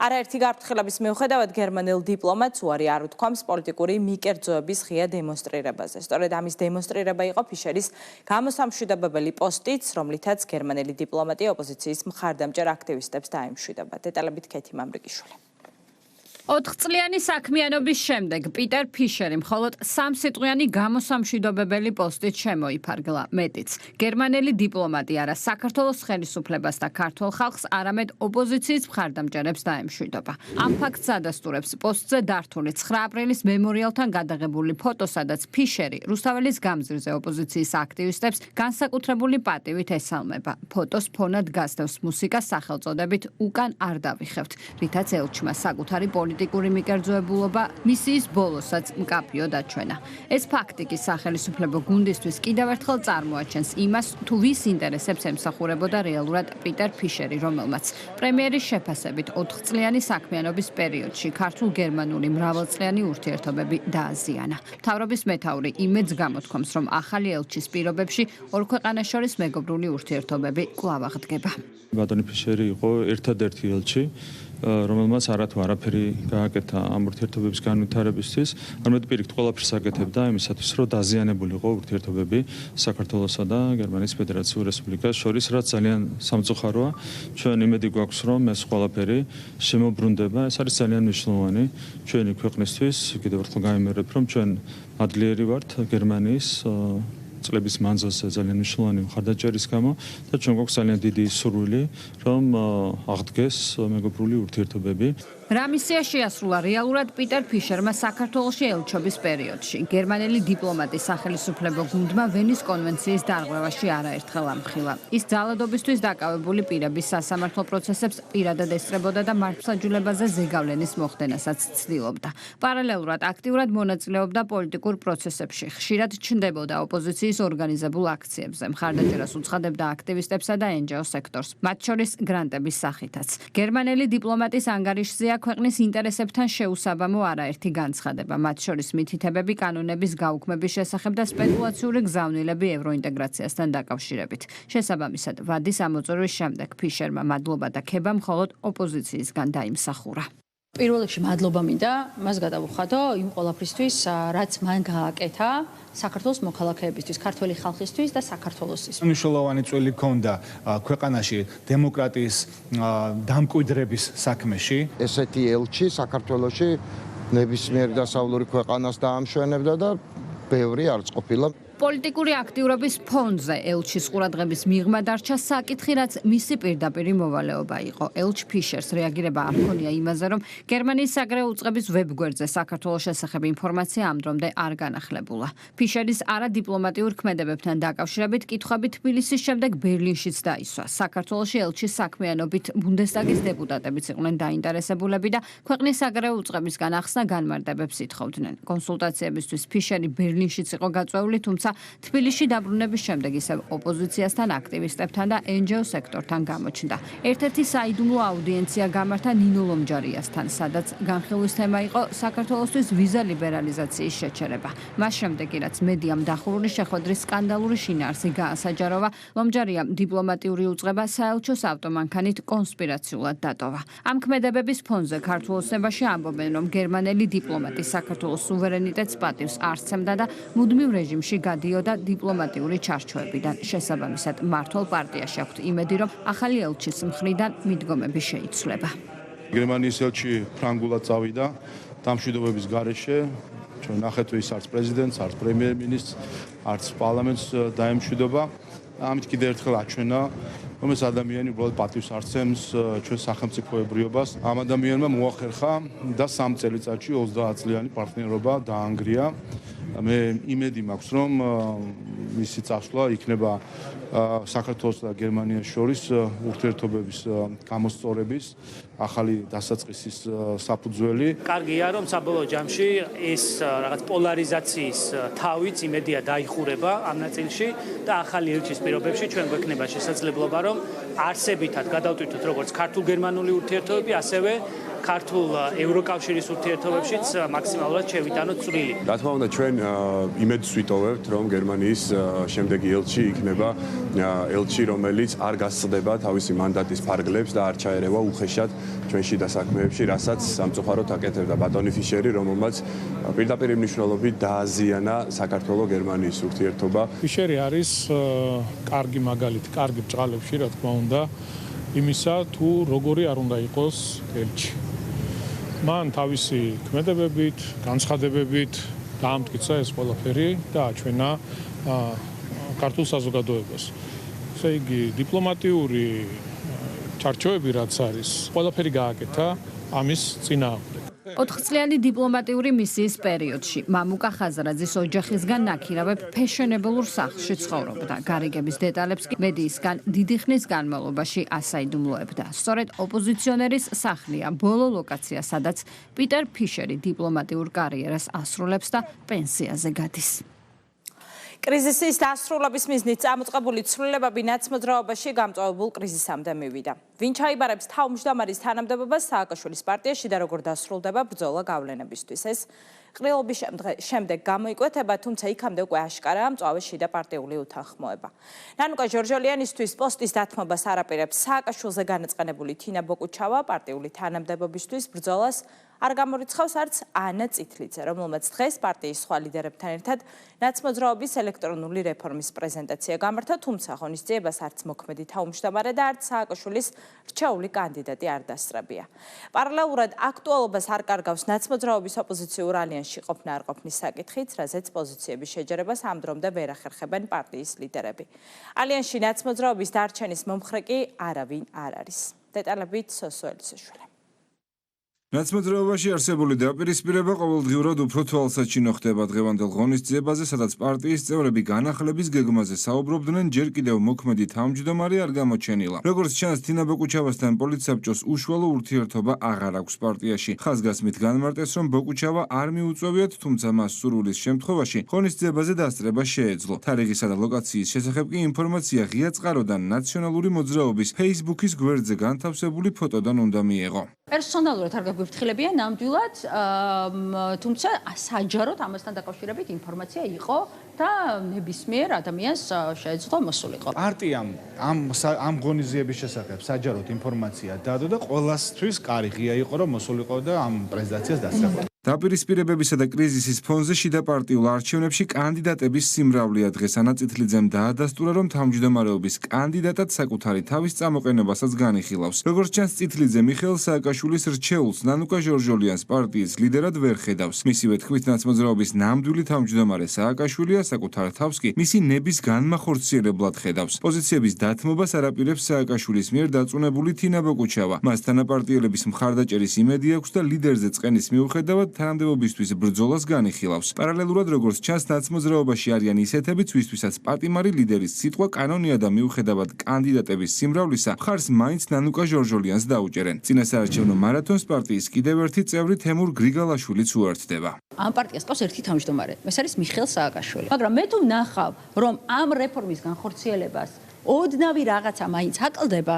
არაერთი გაფრთხილების მიუხედავად გერმანელ დიპლომატს უარი არ უთქვამს პოლიტიკური მიკერძოების ღია დემონსტრირებაზე. სწორედ ამის დემონსტრირება იყო ფიშერის გამოსამშვიდობებელი პოსტიც, რომლითაც გერმანელი დიპლომატი ოპოზიციის მხარდამჭერ აქტივისტებს დაემშვიდობა. დეტალებით ქეთი მამრიკიშვილი. 4 საქმიანობის შემდეგ პიტერ ფიშერი მხოლოდ 3 სიტყვიანი გამოსამშვიდობებელი პოსტით შემოიფარგლა. მეტიც, გერმანელი დიპლომატი არა საქართველოს ხელისუფლებას და ქართულ ხალხს, არამედ ოპოზიციის მხარდამჭერებს დაემშვიდობა. ამ ფაქტს ადასტურებს პოსტზე დართული 9 აპრილის მემორიალთან გადაღებული ფოტო, სადაც ფიშერი რუსთაველის გამზირზე ოპოზიციის აქტივისტებს განსაკუთრებული პატივით ესალმება. ფოტოს ფონად გასდევს მუსიკას სახელწოდებით უკან არ დავიხევთ, რითაც ელჩმა საკუთარი პოლიტიკური მიკერძოებულობა მისიის ბოლოსაც მკაფიო დაჩვენა. ეს ფაქტი კი სახელისუფლებო გუნდისთვის კიდევ ერთხელ წარმოაჩენს იმას, თუ ვის ინტერესებს ემსახურებოდა რეალურად პიტერ ფიშერი, რომელმაც პრემიერის შეფასებით 4 წლიანი საქმიანობის პერიოდში ქართულ-გერმანული მრავალწლიანი ურთიერთობები დააზიანა. მთავრობის მეთაური იმედს გამოთქვამს, რომ ახალი ელჩის პირობებში ორ ქვეყანას შორის მეგობრული ურთიერთობები კვლავ აღდგება. ბატონი ფიშერი იყო ერთადერთი ელჩი, რომელმაც არათუ არაფერი გააკეთა ამ ურთიერთობების განვითარებისთვის, არამედ პირიქით ყველაფერს აკეთებდა იმისათვის, რომ დაზიანებულიყო ურთიერთობები საქართველოსა და გერმანიის ფედერაციულ რესპუბლიკას შორის, რაც ძალიან სამწუხაროა. ჩვენ იმედი გვაქვს, რომ ეს ყველაფერი შემოbrunდება. ეს არის ძალიან მნიშვნელოვანი ჩვენი ქვეყნისთვის. კიდევ ერთხელ გამიმერებ, რომ ჩვენ მადლიერი ვართ გერმანიის წლების მანძილზე ძალიან მნიშვნელოვანი მხარდაჭერის გამო და ჩვენ გვაქვს ძალიან დიდი სურვილი, რომ აღდგეს მეგობრული ურთიერთობები. რა მისია შეასრულა რეალურად პიტერ ფიშერმა საქართველოში ელჩობის პერიოდში. გერმანელი დიპლომატის სახელისუფლებო გუნდმა ვენის კონვენციის დარღვევაში არაერთხელ ამხილა. ის ძალადობისთვის დაკავებული პირების სასამართლო პროცესებს პირადად ესწრებოდა და მართლმსაჯულებაზე ზეგავლენის მოხდენასაც ცდილობდა. პარალელურად აქტიურად მონაწილეობდა პოლიტიკურ პროცესებში, ხშირად ჩნდებოდა ოპოზიციის ორგანიზებულ აქციებზე, მხარდაჭერას უცხადებდა აქტივისტებსა და NGO სექტორს, მათ შორის გრანტების სახითაც. გერმანელი დიპლომატის ანგარიშზეა ქვეყნის ინტერესებთან შეუსაბამო არაერთი განცხადება, მათ შორის მითითებები კანონების გაუქმების შესახებ და სპეკულაციური გზავნილები ევროინტეგრაციასთან დაკავშირებით. შესაბამისად, ვადის ამოწურვის შემდეგ ფიშერმა მადლობა და ქება მხოლოდ ოპოზიციისგან დაიმსახურა. პირველ რიგში მადლობა მინდა მას გადავუხადო იმ ყველაფრისთვის, რაც მან გააკეთა საქართველოს მოქალაქეებისთვის, ქართველი ხალხისთვის და საქართველოსთვის. მნიშვნელოვანი წვლილი ჰქონდა ქვეყანაში დემოკრატიის დამკვიდრების საქმეში. ესეთი ელჩი საქართველოში ნებისმიერ დასავლური ქვეყანას დაამშვენებდა და ბევრი არც ყოფილა. პოლიტიკური აქტიურობის ფონზე ელჩის ყურადღების მიღმა დარჩა საკითხი, რაც მისი პირდაპირი მოვალეობა იყო. ელჩ ფიშერს რეაგირება არ ჰქონია იმაზე, რომ გერმანიის საგარეო უწყების ვებგვერდზე საქართველოს შესახებ ინფორმაცია ამ დრომდე არ განახლებულა. ფიშერის არადიპლომატიურ ქმედებებთან დაკავშირებით კითხვები თბილისის შემდეგ ბერლინშიც დაისვა. საქართველოში ელჩის საქმიანობით ბუნდესტაგის დეპუტატებიც იყვნენ დაინტერესებულები და ქვეყნის საგარეო უწყებისგან ახსნა განმარტებებს ითხოვდნენ. კონსულტაციებისთვის ფიშერი ბერლინშიც იყო გაწვეული, თუმცა თბილისში დაბრუნების შემდეგ ისევ ოპოზიციასთან, აქტივისტებთან და NGO სექტორთან გამოჩნდა. ერთ-ერთი საიდუმლო აუდიენცია გამართა ნინო ლომჯარიასთან, სადაც განხილვის თემა იყო საქართველოსთვის ვიზა ლიბერალიზაციის შეჩერება. მას შემდეგ, რაც მედიამ დახურული შეხვედრის სკანდალური შინაარსი გაასაჯაროვა, ლომჯარიამ დიპლომატიური უწყება საელჩოს ავტომანქანით კონსპირაციულად დატოვა. ამ ქმედებების ფონზე ქართულ ოცნებაში ამბობენ, რომ გერმანელი დიპლომატი საქართველოს სუვერენიტეტს პატივს არ სცემდა და მუდმივ რეჟიმში გადიოდა დიპლომატიური ჩარჩოებიდან. შესაბამისად, მართლ პარტიაში აქვთ იმედი, რომ ახალი ელჩის მხრიდან მიდგომები შეიცვლება. გერმანიის ელჩი ფრანგულად წავიდა დამშვიდობების გარეშე. ჩვენ ნახეთ, ის არც პრეზიდენტს, არც პრემიერ-მინისტრს, არც პარლამენტს დაემშვიდობა. ამით კიდევ ერთხელ აჩვენა, რომ ეს ადამიანი უბრალოდ პატივს არ სცემს ჩვენ სახელმწიფოებრიობას. ამ ადამიანმა მოახერხა და 3 წელიწადში 30 წლიანი პარტნიორობა დაანგრია. მე იმედი მაქვს, რომ მისი წასვლა იქნება საქართველოს და გერმანიას შორის ურთიერთობების გამოსწორების ახალი დასაწყისის საფუძველი. კარგია, რომ საბოლოო ჯამში ეს რაღაც პოლარიზაციის თავიც იმედია დაიხურება ამ ნაწილში და ახალი ელჩის პირობებში ჩვენ გვექნება შესაძლებლობა, რომ არსებითად გადავტვირთოთ როგორც ქართულ-გერმანული ურთიერთობები, ასევე ქართულ ევროკავშირის ურთიერთობებშიც მაქსიმალურად შევიტანოთ წვლილი. რა თქმა უნდა, ჩვენ იმედს ვიტოვებთ, რომ გერმანიის შემდეგი ელჩი იქნება ელჩი, რომელიც არ გასცდება თავისი მანდატის ფარგლებს და არ ჩაერევა უხეშად ჩვენში დასაქმეებში, რასაც სამწუხაროდ აკეთებდა ბატონი ფიშერი, რომელმაც პირდაპირ მნიშვნელობით დააზიანა საქართველო-გერმანიის ურთიერთობა. ფიშერი არის კარგი მაგალითი, კარგი ბრჭყალებში, რა თქმა უნდა, იმისა, თუ როგორი არ უნდა იყოს ელჩი. მან თავისი ქმედებებით, განცხადებებით დაამტკიცა ეს ყველაფერი და აჩვენა ქართულ საზოგადოებას. ესე იგი, დიპლომატიური ჩარჩოები რაც არის, ყველაფერი გააკეთა ამის წინააღმდეგ. 4-წლიანი დიპლომატიური მისიის პერიოდში მამუკა ხაზარაძის ოჯახისგან ნაქირავებ ფეშენებელურ სახლში ცხოვრობდა. გარიგების დეტალებს კი მედიისგან დიდი ხნის განმავლობაში ასაიდუმლოებდა. სწორედ ოპოზიციონერის სახლია ბოლო ლოკაცია, სადაც პიტერ ფიშერი დიპლომატიურ კარიერას ასრულებს და პენსიაზე გადის. კრიზისის დასრულების მიზნით წამოწყებული ცვლილებები ნაცმოძრაობაში გამწვავებულ კრიზისამდე მივიდა. ვინ ჩაიბარებს თავმჯდომარის თანამდებობას სააკაშვილის პარტიაში და როგორ დასრულდება ბრძოლა გავლენებისთვის. ეს ყრილობის შემდეგ გამოიკვეთება, თუმცა იქამდე უკვე აშკარაა მწვავე შიდა პარტიული უთანხმოება. ნანუკა ჟორჟოლიანისთვის პოსტის დათმობას არაპირებს სააკაშვილზე განაწყენებული თინა ბოკუჩავა პარტიული თანამდებობისთვის ბრძოლას არ გამორიცხავს არც ანა წითლიძე, რომელმაც დღეს პარტიის სხვა ლიდერებთან ერთად ნაცმოძრაობის ელექტრონული რეფორმის პრეზენტაცია გამართა, თუმცა ღონისძიებას არც მოქმედი თავმჯდომარე და არც სააკაშვილის რჩეული კანდიდატი არ დასწრებია. პარალელურად აქტუალობას არ კარგავს ნაცმოძრაობის ოპოზიციურ ალიანსში ყოფნა არ ყოფნის საკითხიც, რაზეც პოზიციების შეჯერებას ამ დრომდე ვერ ახერხებენ პარტიის ლიდერები. ალიანსში ნაცმოძრაობის დარჩენის მომხრე კი არავინ არ არის. დეტალებით სოსო ელისაშვილი. ნაცმოძრაობაში არსებული დაპირისპირება ყოველდღიურად უფრო თვალსაჩინო ხდება დღევანდელ ღონისძიებაზე, სადაც პარტიის წევრები განახლების გეგმაზე საუბრობდნენ, ჯერ კიდევ მოქმედი თავმჯდომარე არ გამოჩენილა. როგორც ჩანს, თინა ბოკუჩავასთან პოლიტსაბჭოს უშუალო ურთიერთობა აღარ აქვს პარტიაში. ხაზგასმით განმარტეს, რომ ბოკუჩავა არ მიუწვევიათ, თუმცა მას სურვილის შემთხვევაში ღონისძიებაზე დასწრება შეეძლო. თარიღისა და ლოკაციის შესახებ კი ინფორმაცია ღია წყაროდან ნაციონალური მოძრაობის Facebook-ის გვერდზე განთავსებული ფოტოდან უნდა მიეღო. პერსონალურად არ გაგვიფრთხილებია ნამდვილად, თუმცა საჯაროდ ამასთან დაკავშირებით ინფორმაცია იყო და ნებისმიერ ადამიანს შეეძლო მოსულიყო. პარტიამ ამ ღონისძიების შესახებ საჯაროდ ინფორმაცია დადო და ყველასთვის კარი ღია იყო, რომ მოსულიყო და ამ პრეზენტაციას დასწრებოდა. დაპირისპირებებისა და კრიზისის ფონზე შიდა პარტიულ არჩევნებში კანდიდატების სიმრავლეა დღეს ანა წითლიძემ დაადასტურა, რომ თავმჯდომარეობის კანდიდატად საკუთარი თავის წამოყენებასაც განიხილავს. როგორც ჩანს, წითლიძე მიხეილ სააკაშვილის რჩეულს ნანუკა ჟორჟოლიანს პარტიის ლიდერად ვერ ხედავს. მისივე თქმით, ნაცმოძრაობის ნამდვილი თავმჯდომარე სააკაშვილია, საკუთარ თავს კი მისი ნების განმახორციელებლად ხედავს. პოზიციების დათმობას არაპირებს სააკაშვილის მიერ დაწუნებული თინა ბოკუჩავა. მას თანაპარტიელების მხარდაჭერის იმედი აქვს და ლიდერზე წყენის მიუხედავად თანამდებობისთვის ბრძოლას განიხილავს. პარალელურად, როგორც ჩანს, ნაცმოძრაობაში არიან ისეთებიც, ვისთვისაც პატიმარი ლიდერის სიტყვა კანონია და მიუხედავად კანდიდატების სიმრავლისა, მხარს მაინც ნანუკა ჟორჟოლიანს დაუჭერენ. წინასაარჩევნო მარათონს პარტიის კიდევ ერთი წევრი თემურ გრიგალაშვილიც უერთდება. ამ პარტიას ყავს ერთი თავმჯდომარე, ეს არის მიხეილ სააკაშვილი. მაგრამ მე თუ ნახავ, რომ ამ რეფორმის განხორციელებას ოდნავი რაღაცა მაინც აკლდება,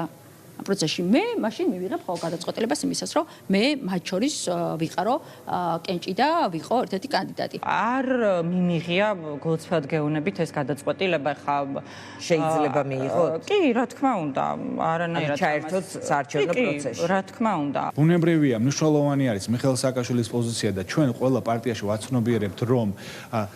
ამ პროცესში მე მაშინ მივიღებ ხოლმე გადაწყვეტილებას იმისას, რომ მე მათ შორის ვიყარო კენჭი და ვიყო ერთ-ერთი კანდიდატი. არ მიმიღია გულწრფელად გეუბნებით ეს გადაწყვეტილება, ხა შეიძლება მიიღოთ? კი, რა თქმა უნდა, არანაირად ჩაერთოთ საარჩევნო პროცესში. რა თქმა უნდა. ბუნებრივია, მნიშვნელოვანი არის მიხეილ სააკაშვილის პოზიცია და ჩვენ ყველა პარტიაში ვაცნობიერებთ, რომ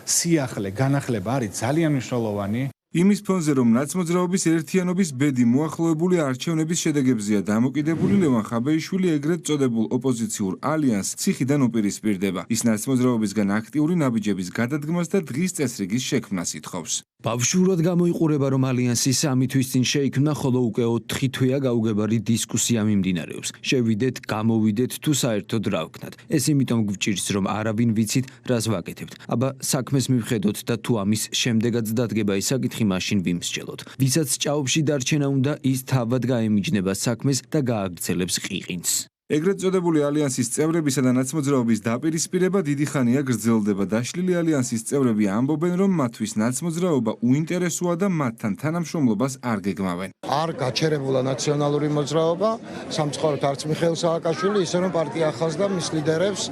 სიახლე, განახლება არის ძალიან მნიშვნელოვანი. იმის ფონზე, რომ ნაცმოძრაობის ერთიანობის ბედი მოახლოებული არჩევნების შედეგებზეა დამოკიდებული, ლევან ხაბეიშვილი ეგრეთ წოდებულ ოპოზიციურ ალიანსს ციხიდან უპირისპირდება. ის ნაცმოძრაობისგან აქტიური ნაბიჯების გადადგმას და დღის წესრიგის შექმნას ითხოვს. ბავშვურად გამოიყურება, რომ ალიანსი 3 თვის წინ შეიქმნა, ხოლო უკვე 4 თვეა გაუგებარი დისკუსია მიმდინარეობს. შევიდეთ, გამოვიდეთ თუ საერთოდ რა ვქნათ. ეს იმიტომ გვჭირს, რომ არავინ ვიცით, რას ვაკეთებთ. აბა საქმეს მივხედოთ და თუ ამის შემდეგაც დადგება ის საკითხი, მაშინ ვიმსჯელოთ. ვისაც ჭაობში დარჩენა უნდა, ის თავად გაემიჯნება საქმეს და გააგრძელებს ყიყინს. ეგრეთ წოდებული ალიანსის წევრებისა და ნაცმოძრაობის დაპირისპირება დიდი ხანია გრძელდება. დაშლილი ალიანსის წევრები ამბობენ, რომ მათთვის ნაცმოძრაობა უინტერესოა და მათთან თანამშრომლობას არ გეგმავენ. არ გაჩერებულა ნაციონალური მოძრაობა, სამწუხაროდ არც მიხეილ სააკაშვილი, ისე რომ პარტია ახალს და მის ლიდერებს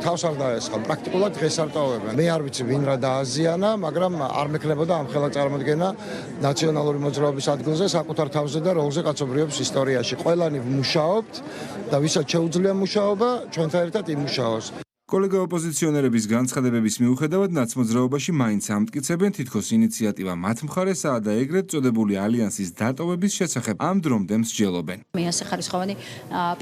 თავს არ დაესხა. პრაქტიკულად დღეს არ ტოვებენ. მე არ ვიცი ვინ რა დააზიანა, მაგრამ არ მექნებოდა ამ ხელა წარმოდგენა ნაციონალური მოძრაობის ადგილზე საკუთარ თავზე და როლზე კაცობრიობის ისტორიაში. ყველანი ვმუშაობთ და ვისაც შეუძლია მუშაობა, ჩვენთან ერთად იმუშაოს. კოლეგა ოპოზიციონერების განცხადებების მიუხედავად ნაცმოძრაობაში მაინც ამტკიცებენ თითქოს ინიციატივა მათ მხარესაა და ეგრეთ წოდებული ალიანსის დატოვების შესახებ ამ დრომდე მსჯელობენ. მე ასე ხარისხოვანი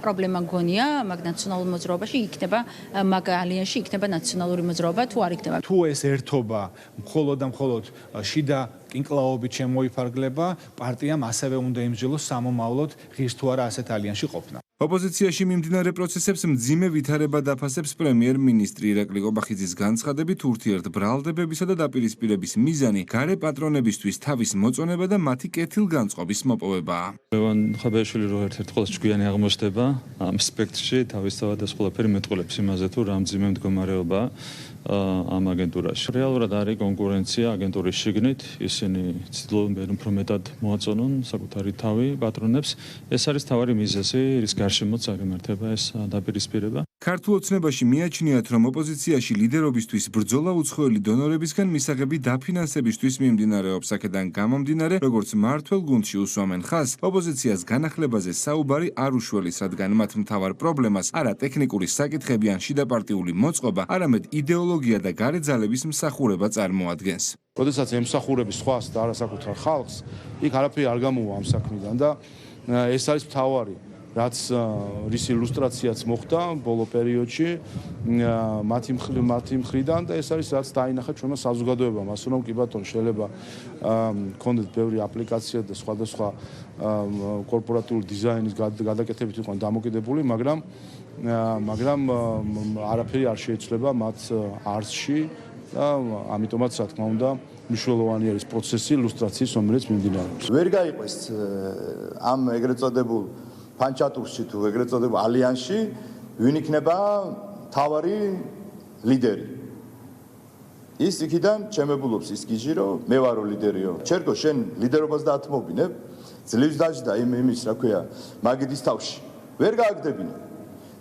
პრობლემა მგონია მაგ ნაციონალურ მოძრაობაში იქნება მაგ ალიანსში იქნება ნაციონალური მოძრაობა თუ არ იქნება. თუ ეს ერთობა მხოლოდ და მხოლოდ შიდა კინკლაობით შემოიფარგლება, პარტიამ ასევე უნდა იმსჯელოს სამომავლოდ ღირს თუ არა ასეთ ალიანსში ყოფნა. ოპოზიციაში მიმდინარე პროცესებს მძიმე ვითარება დაფასებს პრემიერ-მინისტრი ირაკლი ყობახიძის განცხადებით ურთიერთბრალდებებისა და დაპირისპირების მიზანი გარე პატრონებისთვის თავის მოწონება და მათი კეთილგანწყობის მოპოვებაა. ლევან ხაბეაშვილი რო ერთ-ერთ ყველაზე ჭკვიანი აღმოჩნდება ამ სპექტრში თავისთავად ეს ყველაფერი მეტყოლებს იმაზე თუ რა მძიმე მდგომარეობაა ამ აგენტურაში. რეალურად არის კონკურენცია აგენტურის შიგნით, ისინი ცდილობენ უფრო მეტად მოაწონონ საკუთარი თავი პატრონებს. ეს არის თავარი მიზეზი, რის გარშემოც აღემართება ეს დაპირისპირება. ქართულ ოცნებაში მიაჩნიათ, რომ ოპოზიციაში ლიდერობისთვის ბრძოლა უცხოელი დონორებისგან მისაღები დაფინანსებისთვის მიმდინარეობს. აქედან გამომდინარე, როგორც მმართველ გუნდში უსვამენ ხაზს, ოპოზიციას განახლებაზე საუბარი არ უშველის, რადგან მათ მთავარ პრობლემას არა ტექნიკური საკითხები ან შიდაპარტიული მოწყობა, არამედ იდეოლოგია და გარე ძალების მსახურება წარმოადგენს. როდესაც ემსახურების სხვას და არასაკუთარ ხალხს, იქ არაფერი არ გამოვა ამ საქმიდან და ეს არის მთავარი, რაც რის ილუსტრაციაც მოხდა ბოლო პერიოდში მათი მხრიდან და ეს არის რაც დაინახა ჩვენმა საზოგადოებამ, ასე რომ კი ბატონო შეიძლება გქონდეთ ბევრი აპლიკაცია და სხვადასხვა კორპორატიული დიზაინის გადაკეთებით იყვნენ დამოკიდებული, მაგრამ არაფერი არ შეიცვლება მათ არსში და ამიტომაც რა თქმა უნდა მნიშვნელოვანი არის პროცესი ილუსტრაციის, რომელიც მიმდინარეობს. ვერ გაიყვეს ამ ეგრეთ წოდებულ ფანჩატურში თუ ეგრეთ წოდებულ ალიანსში ვინ იქნება თავარი ლიდერი. ის იქიდან ჩემებულობს ის გიჟი, რომ მე ვარო ლიდერიო. ჩერგო შენ ლიდერობას დაათმობინებ, ძლივს დაждდა იმის, რა ქვია, მაგიდის თავში. ვერ გააგდებინე.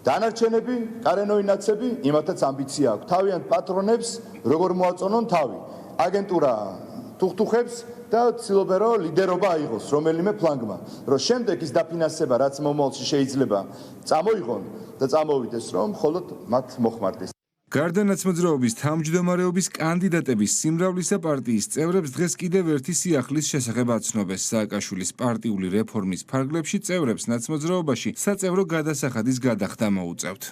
დანარჩენები, კარენოინაცები, იმათაც ამბიცია აქვს. თავიანთ პატრონებს როგორ მოაწონონ თავი. აგენტურა თუხთუხებს და ცდილობენ რომ ლიდერობა აიღოს რომელიმე ფლანგმა. რომ შემდეგ ის დაფინანსება, რაც მომავალში შეიძლება წამოიღონ და წამოვიდეს, რომ მხოლოდ მათ მოხმარდეს. გარდა ნაცმოძრაობის თავმჯდომარეობის კანდიდატების სიმრავლისა პარტიის წევრებს დღეს კიდევ ერთი სიახლის შესახებ აცნობეს. სააკაშვილის პარტიული რეფორმის ფარგლებში წევრებს ნაცმოძრაობაში საწევრო გადასახადის გადახდა მოუწევთ.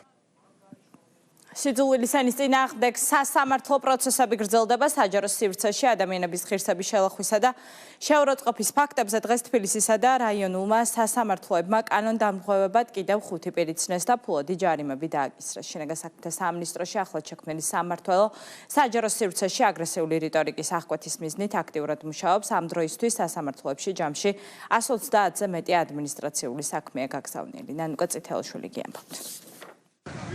სიძულვილის ენის წინააღმდეგ სასამართლო პროცესები გრძელდება საჯარო სივრცეში ადამიანების ღირსების შელახვისა და შეურაცხყოფის ფაქტებზე დღეს თბილისისა და რაიონულმა სასამართლოებმა კანონდამღვევებად კიდევ 5 პირი ცნეს და ფულადი ჯარიმები დააკისრეს. შინაგან საქმეთა სამინისტროში ახლად შექმნილი სამმართველო საჯარო სივრცეში აგრესიული რიტორიკის აღკვეთის მიზნით აქტიურად მუშაობს. ამ დროისთვის სასამართლოებში ჯამში 130-ზე მეტი ადმინისტრაციული საქმეა გაგზავნილი. ნანუკა წითელაშვილი გიამბობთ.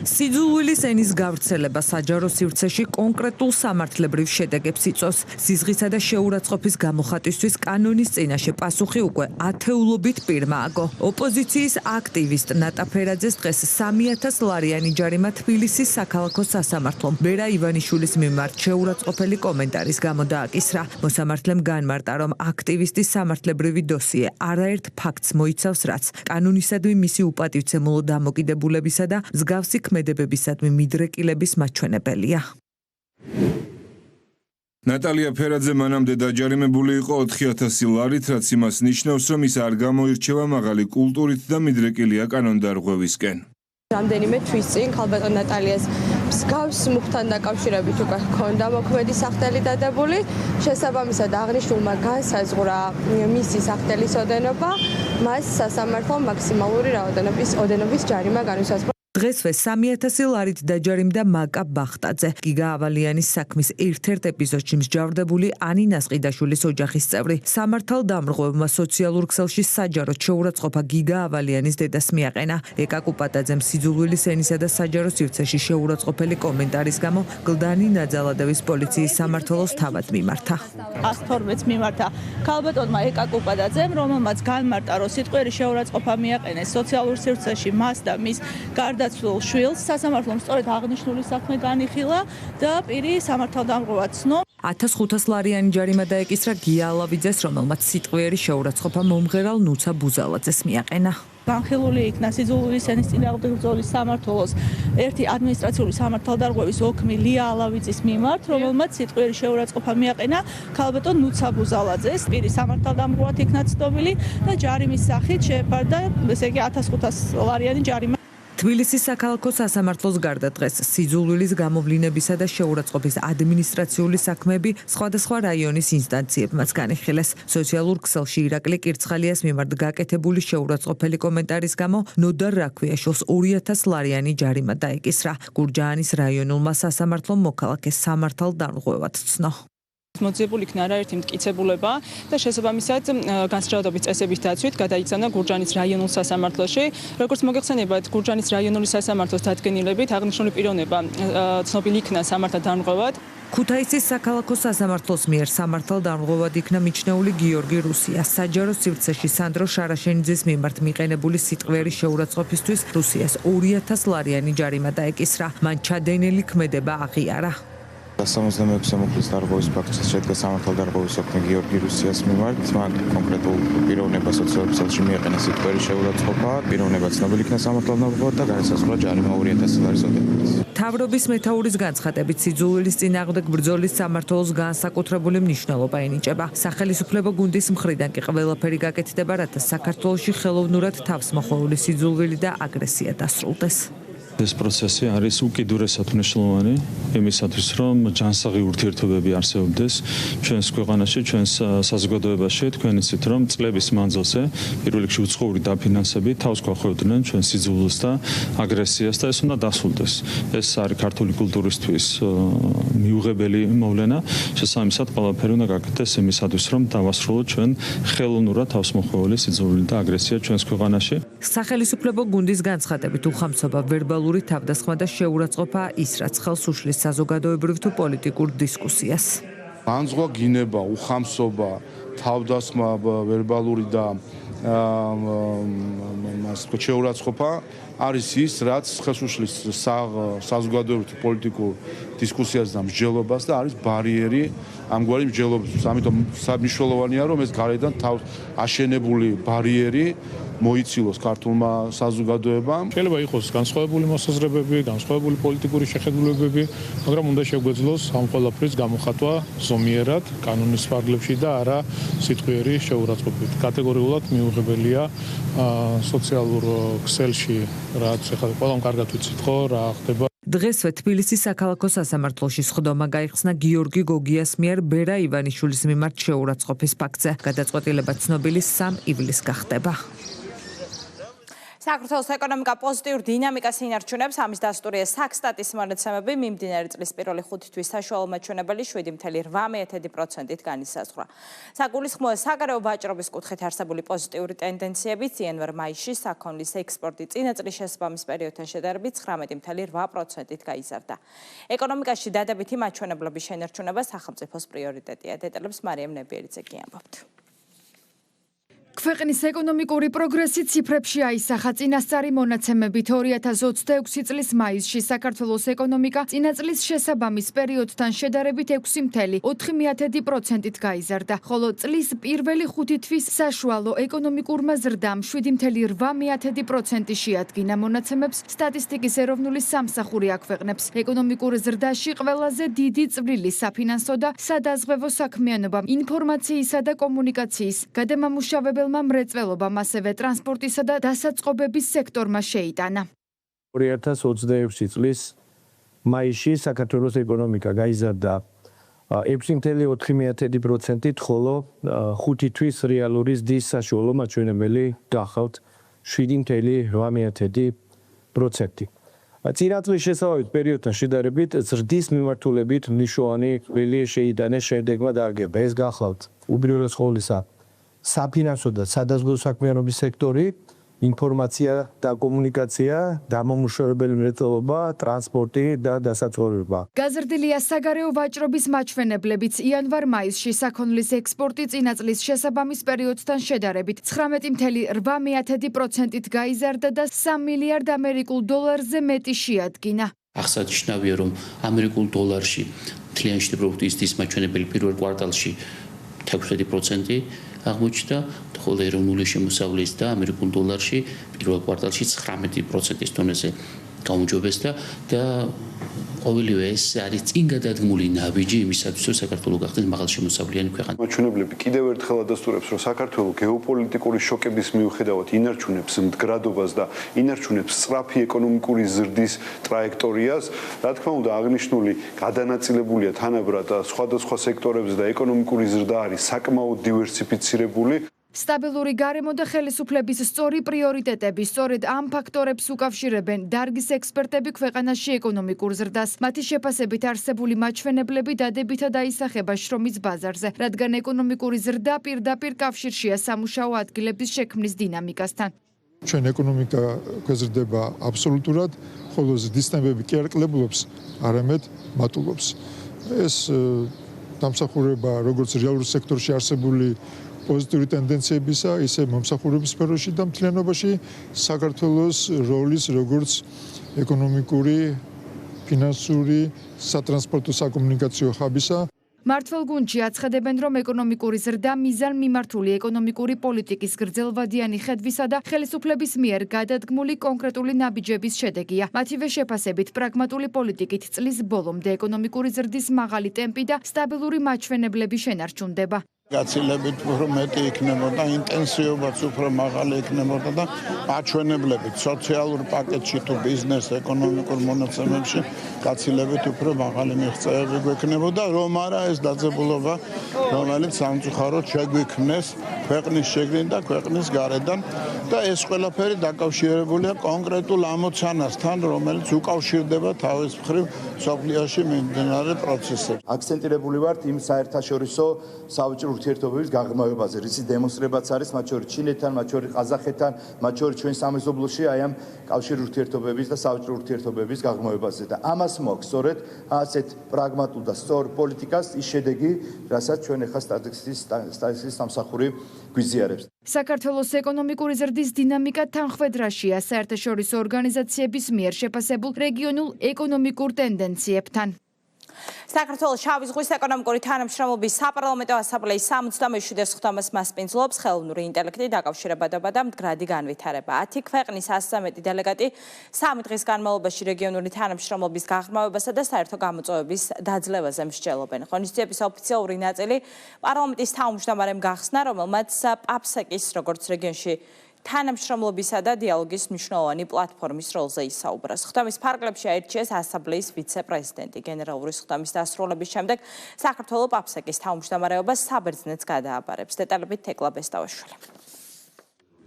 სიძულვილის ენის გავრცელება საჯარო სივრცეში კონკრეტულ სამართლებრივ შედეგებს იწვევს. სიზღისა და შეურაცხყოფის გამოხატვისთვის კანონის წინაშე პასუხი უკვე ათეულობით პირმა აგო. ოპოზიციის აქტივისტ ნატა ფერაძეს დღეს 3000 ლარიანი ჯარიმა თბილისის საქალაქო სასამართლომ ბერა ივანიშვილის მიმართ შეურაცხყოფელი კომენტარის გამო დააკისრა. მოსამართლემ განმარტა, რომ აქტივისტის სამართლებრივი დოსიე არაერთ ფაქტს მოიცავს, რაც კანონისადმი მისი უპატივცემულო დამოკიდებულებისა და მსგავსი ქმედებებისადმი მიდრეკილების მაჩვენებელია. ნატალია ფერაძე მანამდე დაჯარიმებული იყო 4000 ლარით, რაც იმას ნიშნავს, რომ ის არ გამოირჩევა მაღალი კულტურით და მიდრეკილია კანონდარღვევისკენ. რამდენიმე თვის წინ ქალბატონ ნატალიას მსგავს მუხთან დაკავშირებით უკვე ჰქონდა მოქმედი სახდელი დადებული. შესაბამისად აღნიშნულმა განსაზღვრა მისი სახდელის ოდენობა, მას სასამართლომ მაქსიმალური ოდენობის ჯარიმა განუსაზღვრა. დღესვე 3000 ლარით დაჯარიმდა მაკა ბახტაძე. გიგა ავალიანის საქმის ერთ-ერთ ეპიზოდში მსჯავრდებული ანინას ყიდაშვილის ოჯახის წევრი. სამართალდამრღვევმა სოციალურ ქსელში საჯარო შეურაცხყოფა გიგა ავალიანის დედას მიაყენა. ეკა კუპატაძემ სიძულვილის ენისა და საჯარო სივრცეში შეურაცხყოფელი კომენტარის გამო გლდანი ნაძალადევის პოლიციის სამმართველოს თავად მიმართა. 112-ს მიმართა ქალბატონმა ეკა კუპატაძემ, რომელმაც განმარტა, რომ სიტყვიერი შეურაცხყოფა მიაყენეს სოციალურ სივრცეში მას და მის გარდაცვლილ შვილს. სასამართლომ სწორედ აღნიშნული საქმე განიხილა და პირი სამართალდამღვრევად ცნო. 1500 ლარიანი ჯარიმა დაეკისრა გია ალავიძეს, რომელმაც სიტყვიერი შეურაცხყოფა მომღერალ ნუცა ბუზალაძეს მიაყენა. განხილული იქნა სიძულვილის ენის წინააღმდეგ ბრძოლის სამმართველოს ერთი ადმინისტრაციული სამართალდარღვევის ოქმი ლია ალავიძის მიმართ, რომელმაც სიტყვიერი შეურაცხყოფა მიაყენა ქალბატონ ნუცა ბუზალაძეს. პირი სამართალდამღვრად იქნა ცნობილი და ჯარიმის სახით შეეფარდა, ესე იგი 1500 ლარიანი ჯარიმა. თბილისის საქალაქო სასამართლოს გარდა დღეს სიძულვილის გამოვლინებისა და შეურაცხყოფის ადმინისტრაციული საქმეები სხვადასხვა რაიონის ინსტანციებმაც განიხილეს. სოციალურ ქსელში ირაკლი კირცხალიას მიმართ გაკეთებული შეურაცხყოფელი კომენტარის გამო ნოდარ რაქვიაშვილს 2000 ლარიანი ჯარიმა დაეკისრა. გურჯაანის რაიონულმა სასამართლომ მოქალაქეს სამართალდამღვრად ცნო. მოძიებული იქნა არაერთი მტკიცებულება და შესაბამისად განსჯავრდობის წესების დაცვით გადაიცანა გურჯაანის რაიონულ სასამართლოში. როგორც მოგეხსენებათ, გურჯაანის რაიონული სასამართლოს დადგენილებით აღნიშნული პიროვნება ცნობილი იქნა სამართალდამღვრად. ქუთაისის საქალაქო სასამართლოს მიერ სამართალდამღვრად იქნა მიჩნეული გიორგი რუსია. საჯარო სივრცეში სანდრო შარაშენიძის მიმართ მიყენებული სიტყვიერი შეურაცხყოფისთვის რუსიას 2000 ლარიანი ჯარიმა დაეკისრა. მან ჩადენილი ქმედება აღიარა. 166 მუხლის დარღვევის ფაქტს შედგა სამართალდარღვევის ოქმი გიორგი რუსიას მიმართ. მან კონკრეტულ პიროვნებას სოციალურ ქსელში მიაყენა სიტყვიერი შეურაცხყოფა. პიროვნება ცნობილი იქნა სამართალდამღვრად და განისაზღვრა ჯარიმა 2000 ლარის ოდენობის. მთავრობის მეთაურის განცხადებით სიძულვილის წინააღმდეგ ბრძოლის სამმართველოს განსაკუთრებული მნიშვნელობა ენიჭება. სახელისუფლებო გუნდის მხრიდან კი ყველაფერი გაკეთდება, რათა საქართველოში ხელოვნურად თავს მოხვეული სიძულვილი და აგრესია დასრულდეს. ეს პროცესი არის უკიდურესად მნიშვნელოვანი იმისათვის, რომ ჯანსაღი ურთიერთობები არსებობდეს ჩვენს ქვეყანაში, ჩვენს საზოგადოებაში, თქვენ იცით, რომ წლების მანძილზე პირველ რიგში უცხოური დაფინანსებით თავს გვახვევდნენ ჩვენ სიძულვილს და აგრესიას და ეს უნდა დასრულდეს. ეს არის ქართული კულტურისთვის მიუღებელი მოვლენა. შესაბამისად, ყველაფერი უნდა გაკეთდეს იმისათვის, რომ დავასრულოთ ჩვენ ხელოვნურად თავს მოხვეული სიძულვილი და აგრესია ჩვენს ქვეყანაში. სახელისუფლებო გუნდის განცხადებით უხამსობა ვერბალური თავდასხმა და შეურაცხყოფა ის, რაც ხელს უშლის საზოგადოებრივ თუ პოლიტიკურ დისკუსიას. განზღვა გინება, უხამსობა, თავდასხმა ვერბალური და შეურაცხყოფა არის ის, რაც ხელს უშლის საზოგადოებრივ თუ პოლიტიკურ დისკუსიას და მსჯელობას და არის ბარიერი ამგვარი მსჯელობისთვის. ამიტომ მნიშვნელოვანია, რომ ეს გარედან თავს აშენებული ბარიერი მოიცილოს ქართულმა საზოგადოებამ. შეიძლება იყოს განსხვავებული მოსაზრებები, განსხვავებული პოლიტიკური შეხედულებები, მაგრამ უნდა შეგვეძლოს ამ ყველაფრის გამოხატვა ზომიერად, კანონის ფარგლებში და არა სიტყვიერი შეურაცხყოფით. კატეგორიულად მიუღებელია სოციალურ ქსელში, რაც ახლა ყველამ კარგად ვიცით, ხო, რა ხდება. დღესვე თბილისის საქალაქო სასამართლოში სხდომა გაიხსნა გიორგი გოგიას მიერ ბერა ივანიშვილის მიმართ შეურაცხყოფის ფაქტზე. გადაწყვეტილება ცნობილი 3 ივლისს გახდება. საქართველოს ეკონომიკა პოზიტიურ დინამიკას ინარჩუნებს. ამის დასტურია საქსტატის მონაცემები. მიმდინარე წლის პირველი 5 თვის საშუალო მაჩვენებელი 7.1%-ით განისაზღვრა. საგულისხმოა საგარეო ვაჭრობის კუთხით არსებული პოზიტიური ტენდენციებიც. იანვარ-მაისში საქონლის ექსპორტი წინა წლის შესაბამის პერიოდთან შედარებით 19.8%-ით გაიზარდა. ეკონომიკაში დადებითი მაჩვენებლების შენარჩუნება სახელმწიფოს პრიორიტეტია. დეტალებს მარიამ ნებიერიძე გიამბობთ. ქვეყნის ეკონომიკური პროგრესი ციფრებში აისახა. წინასწარი მონაცემებით 2026 წლის მაისში საქართველოს ეკონომიკა წინა წლის შესაბამის პერიოდთან შედარებით 6.4%-ით გაიზარდა, ხოლო წლის პირველი 5 თვის საშუალო ეკონომიკურმა ზრდამ 7.8% შეადგინა. მონაცემებს სტატისტიკის ეროვნული სამსახური აქვეყნებს. ეკონომიკურ ზრდაში ყველაზე დიდი წვლილი საფინანსო და სადაზღვევო საქმიანობამ, ინფორმაციისა და კომუნიკაციის, გადამამუშავებელ მრეწველობამ, ასევე ტრანსპორტისა და დასაწყობების სექტორმა შეიტანა. 2026 წლის მაისში საქართველოს ეკონომიკა გაიზარდა 6.4%-ით, ხოლო 5 თვის რეალური ზრდის საშუალო მაჩვენებელი გახავთ 7.8%. წინა წლის შესაბამის პერიოდთან შედარებით ზრდის მიმართულებით მნიშვნელოვანი წვლილი შეიტანეს შემდეგმა დარგებმა. ეს გახლავთ უპირველეს ყოვლისა საფინანსო და სადაზღვევო საქმიანობის სექტორი, ინფორმაცია და კომუნიკაცია, დამამუშავებელი მრეწველობა, ტრანსპორტი და დასაწყობება. გაზრდილია საგარეო ვაჭრობის მაჩვენებლებიც. იანვარ-მაისში საქონლის ექსპორტი წინა წლის შესაბამის პერიოდთან შედარებით 19.8%-ით გაიზარდა და 3 მილიარდ ამერიკულ დოლარზე მეტი შეადგინა. აღსანიშნავია, რომ ამერიკულ დოლარში მთლიანი შეტანილი პროდუქტის დის მაჩვენებელი პირველ კვარტალში 16%, აღმოჩნდა, ხოლო ეროვნული შემოსავლის და ამერიკულ დოლარში პირველ კვარტალში 19%-ის დონეზე გაუმჯობესდა და ყოველივე ეს არის წინ გადადგმული ნაბიჯი იმისათვის, რომ საქართველო გახდეს მაღალშემოსავლიანი ქვეყანა. მაჩვენებლები კიდევ ერთხელ ადასტურებს, რომ საქართველო გეოპოლიტიკური შოკების მიუხედავად ინარჩუნებს მდგრადობას და ინარჩუნებს სწრაფი ეკონომიკური ზრდის ტრაექტორიას. რა თქმა უნდა, აღნიშნული გადანაწილებულია თანაბრად სხვადასხვა სექტორებზე და ეკონომიკური ზრდა არის საკმაოდ დივერსიფიცირებული. სტაბილური გარემო და ხელისუფლების სწორი პრიორიტეტები სწორედ ამ ფაქტორებს უკავშირებენ დარგის ექსპერტები ქვეყანაში ეკონომიკურ ზრდას. მათი შეფასებით არსებული მაჩვენებლები დადებითად აისახება შრომის ბაზარზე, რადგან ეკონომიკური ზრდა პირდაპირ კავშირშია სამუშაო ადგილების შექმნის დინამიკასთან. ჩვენ ეკონომიკა გვეზრდება აბსოლუტურად, ხოლო ზრდის ტემპები კი არ კლებულობს, არამედ მატულობს. ეს დამსახურება როგორც რეალურ სექტორში არსებული პოზიტიური ტენდენციებისა, ისე მომსახურების სფეროში და მთლიანობაში საქართველოს როლის როგორც ეკონომიკური, ფინანსური, სატრანსპორტო საკომუნიკაციო ჰაბისა. მართლ გუნდში აცხადებენ, რომ ეკონომიკური ზრდა მიზანმიმართული ეკონომიკური პოლიტიკის გრძელვადიანი ხედვისა და ხელისუფლების მიერ გადადგმული კონკრეტული ნაბიჯების შედეგია. მათივე შეფასებით, პრაგმატული პოლიტიკით წლის ბოლომდე ეკონომიკური ზრდის მაღალი ტემპი და სტაბილური მაჩვენებლები შენარჩუნდება. გაცილებით უფრო მეტი იქნებოდა, ინტენსივობაც უფრო მაღალი იქნებოდა და მაჩვენებლებით სოციალურ პაკეტში თუ ბიზნეს ეკონომიკურ მონაცემებში გაცილებით უფრო მაღალი მიღწევები გვექნებოდა, რომ არა ეს დაძაბულობა, რომელიც სამწუხაროდ შეგვიქმნეს ქვეყნის შიგნით და ქვეყნის გარედან და ეს ყველაფერი დაკავშირებულია კონკრეტულ ამოცანასთან, რომელიც უკავშირდება თავის მხრივ სოფლიოში მიმდინარე პროცესებს. აქცენტირებული ვართ იმ საერთაშორისო საბჭოთა ურთიერთობების გაღრმავებაზე, რისი დემონსტრებაც არის მათ შორის ჩინეთთან, მათ შორის ყაზახეთთან, მათ შორის ჩვენ სამეზობლოში აი ამ კავშირ ურთიერთობების და საბჭოთა ურთიერთობების გაღრმავებაზე და ამას მოაქვს სწორედ ასეთ პრაგმატულ და სწორ პოლიტიკას ის შედეგი, რასაც ჩვენ ახლა სტატისტიკის სამსახური გვიზიარებს. საქართველოს ეკონომიკური ზრდის დინამიკა თანხმედრაშია საერთაშორისო ორგანიზაციების მიერ შეფასებულ რეგიონულ ეკონომიკურ ტენდენციებთან. საქართველოს შავი ზღვის ეკონომიკური თანამშრომლობის საპარლამენტო ასამბლეის 77-ს მასპინძლობს ხელოვნური ინტელექტი, დაკავშირებადობა და მდგრადი განვითარება. 10 ქვეყნის 113 დელეგატი 3 დღის განმავლობაში რეგიონული თანამშრომლობის გაღრმავებასა და საერთო გამოწვევების დაძლევაზე მსჯელობენ. ღონისძიების ოფიციალური ნაწილი პარლამენტის თავმჯდომარემ გახსნა, რომელმაც პაპსეკის როგორც რეგიონში თანამშრომლობისა და დიალოგის მნიშვნელოვანი პლატფორმის როლზე ისაუბრა. სხდომის ფარგლებში აირჩიეს ასამბლეის ვიცე-პრეზიდენტი. გენერალური სხდომის დასრულების შემდეგ საქართველოს პაპსეკის თავმჯდომარეობას საბერძნეთს გადააბარებს. დეტალებით თეკლა ბესტავაშვილი.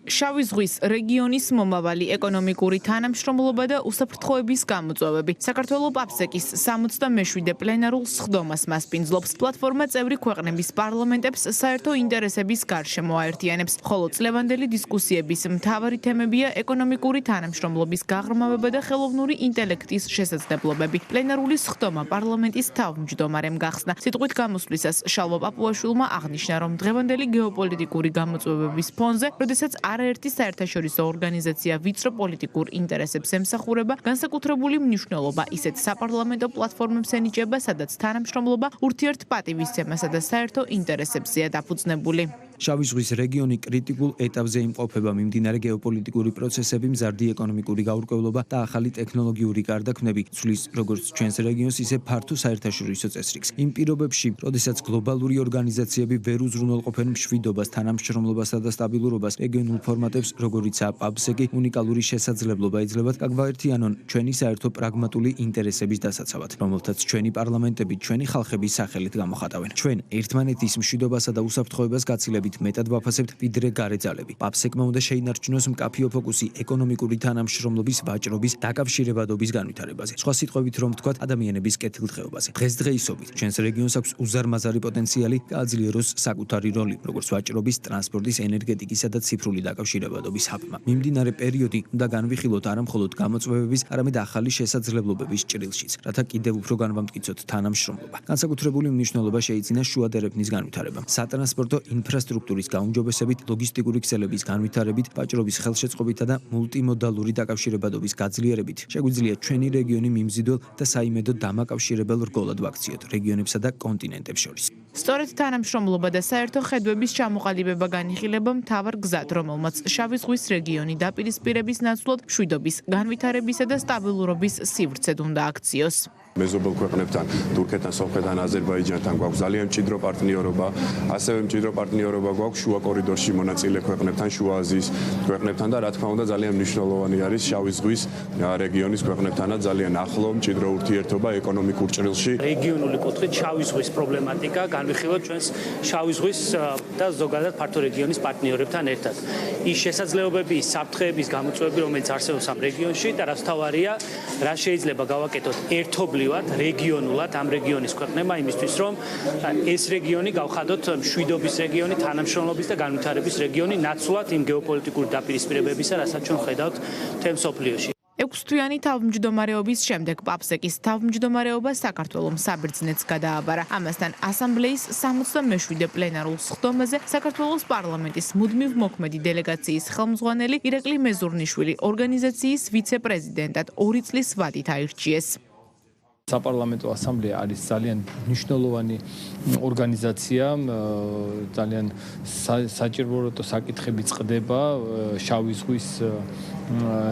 შავი ზღვის რეგიონის მომავალი ეკონომიკური თანამშრომლობა და უსაფრთხოების გამოწვევები. საქართველოს პაპსეკის 67 პლენარულ სხდომას მასპინძლობს. პლატფორმა წევრი ქვეყნების პარლამენტებს საერთო ინტერესების გარშემო აერთიანებს, ხოლო წლევანდელი დისკუსიების მთავარი თემებია ეკონომიკური თანამშრომლობის გაღრმავება და ხელოვნური ინტელექტის შესაძლებლობები. პლენარული სხდომა პარლამენტის თავმჯდომარემ გახსნა. სიტყვით გამოსვლისას შალვა პაპუაშვილმა აღნიშნა, რომ დღევანდელი გეოპოლიტიკური გამოწვევების ფონზე, როდესაც არაერთი საერთაშორისო ორგანიზაცია ვიწრო პოლიტიკურ ინტერესებს ემსახურება, განსაკუთრებული მნიშვნელობა ისეთ საპარლამენტო პლატფორმებს ენიჭება, სადაც თანამშრომლობა ურთიერთპატივისცემასა და საერთო ინტერესებზეა დაფუძნებული. შავი ზღვის რეგიონი კრიტიკულ ეტაპზე იმყოფება მიმდინარე გეოპოლიტიკური პროცესები, მზარდი ეკონომიკური გაურკვევლობა და ახალი ტექნოლოგიური გარდაქმნები ცვლის როგორც ჩვენს რეგიონს, ისე ფართო საერთაშორისო წესრიგს. იმ პირობებში, როდესაც გლობალური ორგანიზაციები ვერ უზრუნველყოფენ მშვიდობას, თანამშრომლობასა და სტაბილურობას, რეგიონულ ფორმატებს, როგორიცაა პაპსეკი, უნიკალური შესაძლებლობა ეძლევათ გაგვაერთიანონ ჩვენი საერთო პრაგმატული ინტერესების დასაცავად, რომელთაც ჩვენი პარლამენტები, ჩვენი ხალხების სახელით გამოხატავენ. ჩვენ ერთმანეთის მშვიდობასა და უსაფრთხოებას გაცილებით მეტად ვაფასებთ ვიდრე გარე ძალები. პაპსეკმა უნდა შეინარჩუნოს მკაფიო ფოკუსი ეკონომიკური თანამშრომლობის, ვაჭრობის, დაკავშირებადობის განვითარებაზე. სხვა სიტყვებით რომ ვთქვათ, ადამიანების კეთილდღეობაზე. დღესდღეობით ჩვენს რეგიონს აქვს უზარმაზარი პოტენციალი გააძლიეროს საკუთარი როლი, როგორც ვაჭრობის, ტრანსპორტის, ენერგეტიკისა და ციფრული დაკავშირებადობის ჰაბმა. მიმდინარე პერიოდი უნდა განვიხილოთ არა მხოლოდ გამოწვევების, არამედ ახალი შესაძლებლობების ჭრილშიც, რათა კიდევ უფრო განვამტკიცოთ თანამშრომლობა. განსაკუთრებული მნიშვნელობა შეიძინა შუა დერეფნის განვითარებამ. სატრანსპორტო ინფრასტრუქტურის ინფრასტრუქტურის გაუმჯობესებით, ლოგისტიკური ქსელების განვითარებით, ვაჭრობის ხელშეწყობითა და მულტიმოდალური დაკავშირებადობის გაძლიერებით შეგვიძლია ჩვენი რეგიონი მიმზიდველ და საიმედო დამაკავშირებელ რგოლად ვაქციოთ რეგიონებსა და კონტინენტებს შორის. სწორედ თანამშრომლობა და საერთო ხედვების ჩამოყალიბება განიხილება მთავარ გზად, რომელმაც შავი ზღვის რეგიონი დაპირისპირების ნაცვლად მშვიდობის, განვითარებისა და სტაბილურობის სივრცედ უნდა აქციოს. მეზობელ ქვეყნებთან, თურქეთთან, სომხეთთან, აზერბაიჯანთან გვაქვს ძალიან მჭიდრო პარტნიორობა, ასევე მჭიდრო პარტნიორობა გვაქვს შუა კორიდორში მონაწილე ქვეყნებთან, შუა აზიის ქვეყნებთან და რა თქმა უნდა ძალიან მნიშვნელოვანი არის შავი ზღვის რეგიონის ქვეყნებთანაც ძალიან ახლო მჭიდრო ურთიერთობა ეკონომიკურ ჭრილში. რეგიონული კუთხით შავი ზღვის პრობლემატიკა განვიხილოთ ჩვენს შავი ზღვის და ზოგადად ფართო რეგიონის პარტნიორებთან ერთად. ის შესაძლებლობები, ის საფრთხეების გამოწვევები, რომელიც არსებობს ამ რეგიონში და რაც თავარია, რა შეიძლება გავაკეთოთ ერთობლივად, რეგიონულად ამ რეგიონის ქვეყნებმა იმისთვის, რომ ეს რეგიონი გავხადოთ მშვიდობის რეგიონი, თანამშრომლობის და განვითარების რეგიონი, ნაცვლად იმ გეოპოლიტიკური დაპირისპირებებისა, რასაც ჩვენ ხედავთ მთელ მსოფლიოში. 6-თვიანი თავმჯდომარეობის შემდეგ პაპსეკის თავმჯდომარეობა საქართველოს საბერძნეთს გადააბარა. ამასთან ასამბლეის 67 პლენარულ სხდომაზე საქართველოს პარლამენტის მუდმივ მოქმედი დელეგაციის ხელმძღვანელი ირაკლი მეზურნიშვილი ორგანიზაციის ვიცე-პრეზიდენტად 2 წლის ვადით აირჩიეს. საპარლამენტო ასამბლეა არის ძალიან მნიშვნელოვანი ორგანიზაცია, ძალიან საჭირო საკითხები წყდება შავი ზღვის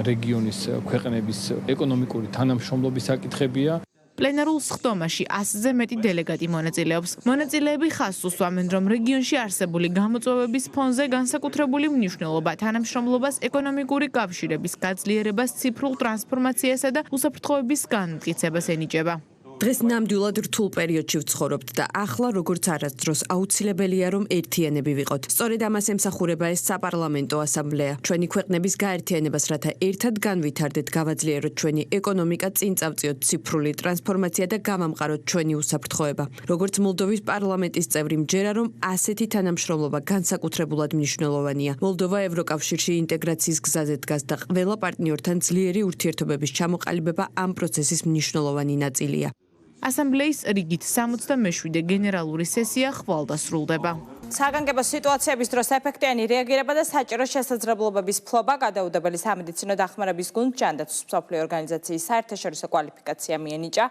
რეგიონის ქვეყნების ეკონომიკური თანამშრომლობის საკითხებია. პლენარულ სხდომაში 100-ზე მეტი დელეგატი მონაწილეობს. მონაწილეები ხაზს უსვამენ, რომ რეგიონში არსებული გამოწვევების ფონზე განსაკუთრებული მნიშვნელობა თანამშრომლობას, ეკონომიკური კავშირების გაძლიერებას, ციფრულ ტრანსფორმაციასა და უსაფრთხოების განმტკიცებას ენიჭება. დღეს ნამდვილად რთულ პერიოდში ვცხოვრობთ და ახლა როგორც არასდროს აუცილებელია რომ ერთიანები ვიყოთ. სწორედ ამას ემსახურება ეს საპარლამენტო ასამბლეა. ჩვენი ქვეყნების გაერთიანებას, რათა ერთად განვითარდეთ, გავაძლიეროთ ჩვენი ეკონომიკა, წინ წავწიოთ ციფრული ტრანსფორმაცია და გამამყაროთ ჩვენი უსაფრთხოება. როგორც მოლდოვის პარლამენტის წევრი მჯერა, რომ ასეთი თანამშრომლობა განსაკუთრებულად მნიშვნელოვანია. მოლდოვა ევროკავშირში ინტეგრაციის გზაზე დგას და ყველა პარტნიორთან ძლიერი ურთიერთობების ჩამოყალიბება ამ პროცესის მნიშვნელოვანი ნაწილია. ასამბლეის რიგით 67 გენერალური სესია ხვალ დასრულდება. საგანგებო სიტუაციების დროს ეფექტიანი რეაგირება და საჭირო შესაძლებლობების ფლობა გადაუდებელი სამედიცინო დახმარების გუნდ ჯანდაცვის მსოფლიო ორგანიზაციის საერთაშორისო კვალიფიკაცია მიენიჭა.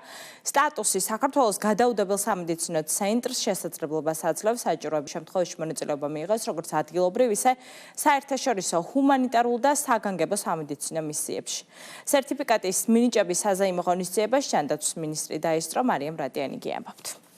სტატუსი საქართველოს გადაუდებელ სამედიცინო ცენტრს შესაძლებლობას აძლევს საჭიროების შემთხვევაში მონაწილეობა მიიღოს როგორც ადგილობრივ, ისე საერთაშორისო ჰუმანიტარულ და საგანგებო სამედიცინო მისიებში. სერტიფიკატის მინიჭების საზეიმო ღონისძიებას ჯანდაცვის მინისტრი დაესწრო მარიამ რადიანი გიამბობთ.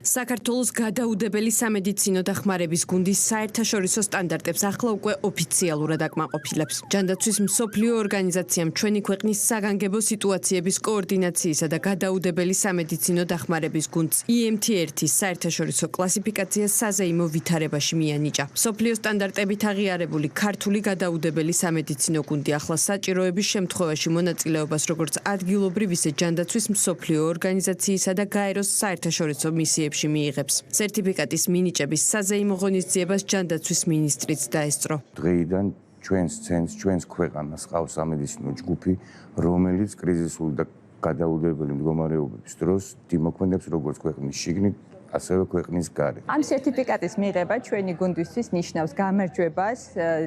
საქართველოს გადაუდებელი სამედიცინო დახმარების გუნდის საერთაშორისო სტანდარტებს ახლა უკვე ოფიციალურად აკმაყოფილებს. ჯანდაცვის მსოფლიო ორგანიზაციამ ჩვენი ქვეყნის საგანგებო სიტუაციების კოორდინაციისა და გადაუდებელი სამედიცინო დახმარების გუნდს EMT1-ის საერთაშორისო კლასიფიკაცია საზეიმო ვითარებაში მიანიჭა. მსოფლიო სტანდარტებით აღიარებული ქართული გადაუდებელი სამედიცინო გუნდი ახლა საჭიროების შემთხვევაში მონაწილეობას როგორც ადგილობრივ, ისე ჯანდაცვის მსოფლიო ორგანიზაციისა და გაეროს საერთაშორისო მისიებში მიიღებს. სერტიფიკატის მინიჭების საზეიმო ღონისძიებას ჯანდაცვის მინისტრიც დაესწრო. დღეიდან ჩვენს ცენტრს, ჩვენს ქვეყანას ყავს სამედიცინო ჯგუფი, რომელიც კრიზისული და გადაუდებელი მდგომარეობების დროს დიმოქმედებს როგორც ქვეყნის შიგნით, ასევე ქვეყნის გარეთ. ამ სერტიფიკატის მიღება ჩვენი გუნდისთვის ნიშნავს გამარჯვებას,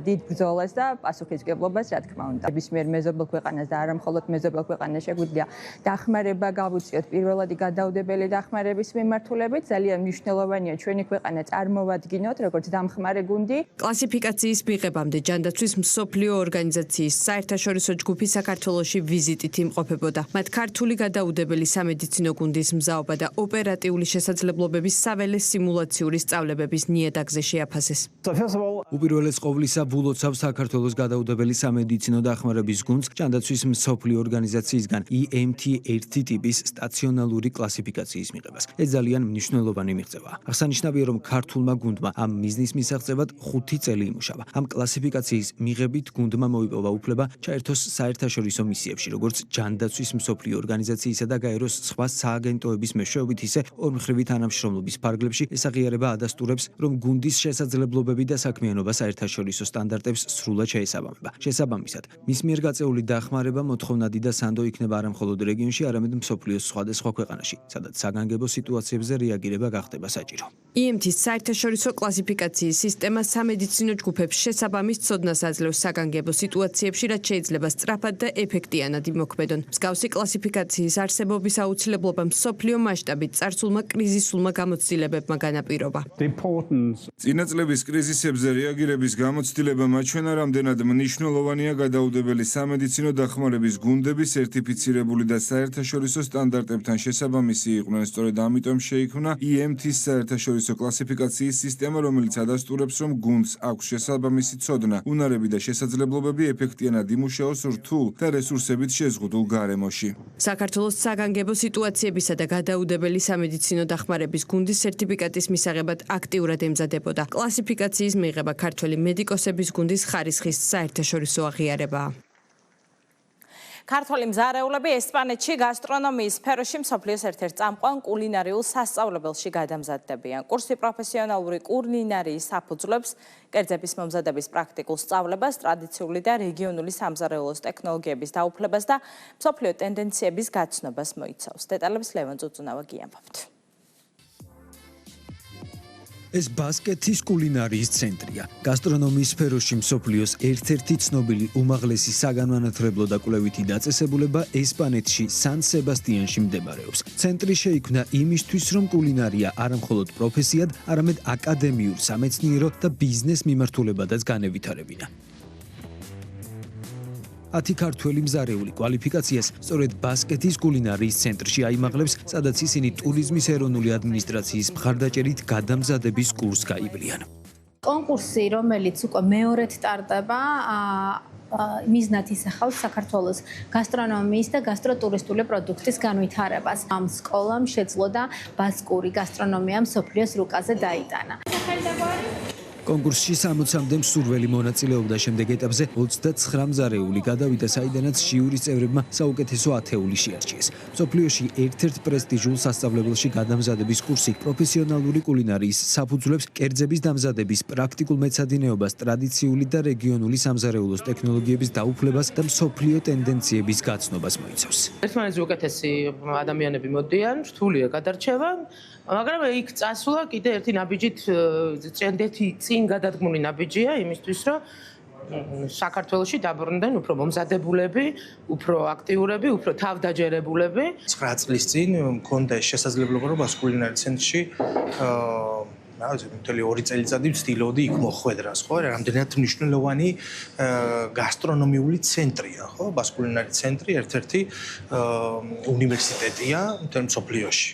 დიდ ბრძოლას და პასუხისმგებლობას, რა თქმა უნდა. ნებისმიერ მეზობელ ქვეყანას და არა მხოლოდ მეზობელ ქვეყანას შეგვიძლია დახმარება გავუწიოთ პირველადი გადაუდებელი დახმარების მიმართულებით. ძალიან მნიშვნელოვანია ჩვენი ქვეყანა წარმოვადგინოთ როგორც დამხმარე გუნდი. კლასიფიკაციის მიღებამდე ჯანდაცვის მსოფლიო ორგანიზაციის საერთაშორისო ჯგუფი საქართველოში ვიზიტით იმყოფებოდა. მათ ქართული გადაუდებელი სამედიცინო გუნდის მზაობა და ოპერატიული შესაძლებლობები საველე სიმულაციური სწავლებების ნიადაგზე შეაფასეს. უპირველეს ყოვლისა ვულოცავ საქართველოს გადაუდებელი სამედიცინო დახმარების გუნდს ჯანდაცვის მსოფლიო ორგანიზაციისგან EMT1 ტიპის სტაციონალური კლასიფიკაციის მიღებას. ეს ძალიან მნიშვნელოვანი მიღწევაა. აღსანიშნავია, რომ ქართულმა გუნდმა ამ მიზნის მისაღწევად 5 წელი იმუშავა. ამ კლასიფიკაციის მიღებით გუნდმა მოიპოვა უფლება ჩაერთოს საერთაშორისო მისიებში, როგორც ჯანდაცვის მსოფლიო ორგანიზაციისა და გაეროს სხვა სააგენტოების მეშვეობით, ისე ორმხრივი თანამშრომლობის ფარგლებში. ეს აღიარება ადასტურებს, რომ გუნდის შესაძლებლობები და საქმიანობა საერთაშორისო სტანდარტებს სრულად შეესაბამება. შესაბამისად, მის მიერ გაწეული დახმარება მოთხოვნადი და სანდო იქნება არა მხოლოდ რეგიონში, არამედ მსოფლიოს სხვადასხვა ქვეყანაში, სადაც საგანგებო სიტუაციებზე რეაგირება გახდება საჭირო. EMT-ის საერთაშორისო კლასიფიკაციის სისტემა სამედიცინო ჯგუფებს შესაბამის ცოდნას აძლევს საგანგებო სიტუაციებში, რაც შეიძლება სწრაფად და ეფექტიანად იმოქმედონ. მსგავსი კლასიფიკაციის არსებობის აუცილებლობა მსოფლიო მასშტაბით წარსულმა კრიზისულმა გამოცდილებებმა განაპირობა. წინა წლების კრიზისებზე რეაგირების გამოცდილება მაჩვენა რამდენად მნიშვნელოვანია გადაუდებელი სამედიცინო დახმარების გუნდები სერტიფიცირებული და საერთაშორისო სტანდარტებთან შესაბამისი იყვნენ. სწორედ ამიტომ შეიქმნა EMT-ის საერთაშორისო კლასიფიკაციის სისტემა, რომელიც ადასტურებს, რომ გუნდს აქვს შესაბამისი ცოდნა, უნარები და შესაძლებლობები ეფექტიანად იმუშაოს რთულ და რესურსებით შეზღუდულ გარემოში. საქართველოს საგანგებო სიტუაციებისა და გადაუდებელი სამედიცინო დახმარების გუნდის სერტიფიკატის მისაღებად აქტიურად ემზადებოდა. კლასიფიკაციის მიღება ქართველი მედიკოსების გუნდის ხარისხის საერთაშორისო აღიარებაა. ქართველი მზარეულები ესპანეთში გასტრონომიის სფეროში მსოფლიოს ერთ-ერთ წამყვან კულინარიულ სასწავლებელში გადამზადდებიან. კურსი პროფესიონალური კულინარიის საფუძვლებს, კერძების მომზადების პრაქტიკულ სწავლებას, ტრადიციული და რეგიონული სამზარეულოს ტექნოლოგიების დაუფლებას და მსოფლიო ტენდენციების გაცნობას მოიცავს. დეტალებს ლევან წუწუნავა გიამბობთ. ეს ბასკეთის კულინარიის ცენტრია. გასტრონომიის სფეროში მსოფლიოს ერთ-ერთი ცნობილი უმაღლესი საგანმანათლებლო და კვლევითი დაწესებულება ესპანეთში სან სებასტიანში მდებარეობს. ცენტრი შეიქმნა იმისთვის, რომ კულინარია არა მხოლოდ პროფესიად, არამედ აკადემიურ, სამეცნიერო და ბიზნეს მიმართულებადაც განევითარებინა. 10 ქართველი მზარეული კვალიფიკაციას სწორედ ბასკეთის კულინარიის ცენტრში აიმაღლებს, სადაც ისინი ტურიზმის ეროვნული ადმინისტრაციის მხარდაჭერით გადამზადების კურსს გაივლიან. კონკურსი, რომელიც უკვე მეორედ ტარდება, მიზნად ისახავს საქართველოს გასტრონომიის და გასტროტურისტული პროდუქტის განვითარებას. ამ სკოლამ შეძლო და ბასკური გასტრონომია მსოფლიოს რუკაზე დაიტანა. კონკურსში 60-მდე მსურველი მონაწილეობდა, შემდეგ ეტაპზე 29 მზარეული გადავიდა, საიდანაც ჟიურის წევრებმა საუკეთესო 10 შეარჩიეს. მსოფლიოში ერთ-ერთ პრესტიჟულ სასწავლებელში გადამზადების კურსი პროფესიონალური კულინარიის საფუძვლებს, კერძების დამზადების პრაქტიკულ მეცადინეობას, ტრადიციული და რეგიონული სამზარეულოს ტექნოლოგიების დაუფლებას და მსოფლიო ტენდენციების გაცნობას მოიცავს. ერთმანეთზე უკეთესი ადამიანები მოდიან, რთულია გადარჩევა, მაგრამ იქ წასვლა კიდე ერთი ნაბიჯით წინ გადადგმული ნაბიჯია იმისთვის, რომ საქართველოში დაბრუნდნენ უფრო მომზადებულები, უფრო აქტიურები, უფრო თავდაჯერებულები. 9 წლის წინ მქონდა შესაძლებლობა, რომ ბასკულინარი ცენტრში მთელი 2 წელიწადი ვცდილობდი იქ მოხვედრას, ხო? რამდენად მნიშვნელოვანი გასტრონომიული ცენტრია, ხო? ბასკულინარი ცენტრი ერთ-ერთი უნივერსიტეტია მთელ მსოფლიოში.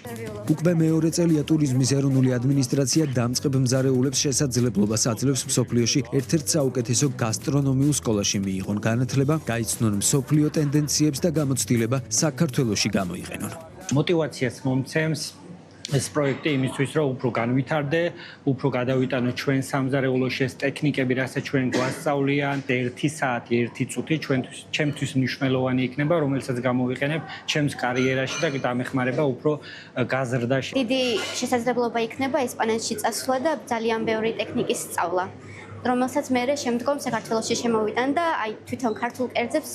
უკვე მეორე წელია ტურიზმის ეროვნული ადმინისტრაცია დამწყებ მზარეულებს შესაძლებლობას აძლევს მსოფლიოში ერთ-ერთ საუკეთესო გასტრონომიულ სკოლაში მიიღონ განათლება, გაიცნონ მსოფლიო ტენდენციებს და გამოცდილება საქართველოში გამოიყენონ. მოტივაციას მომცემს ეს პროექტი იმისთვის, რომ უფრო განვითარდე, უფრო გადავიტანო ჩვენ სამზარეულოში ეს ტექნიკები, რასაც ჩვენ გვასწავლიან, 1 საათი, 1 წუთი ჩემთვის მნიშვნელოვანი იქნება, რომელსაც გამოვიყენებ ჩემს კარიერაში და დამეხმარება უფრო გაზრდაში. დიდი შესაძლებლობა იქნება ესპანეთში წასვლა და ძალიან ბევრი ტექნიკის სწავლა, რომელსაც მე შემდგომ საქართველოში შემოვიტან და თვითონ ქართულ კერძებს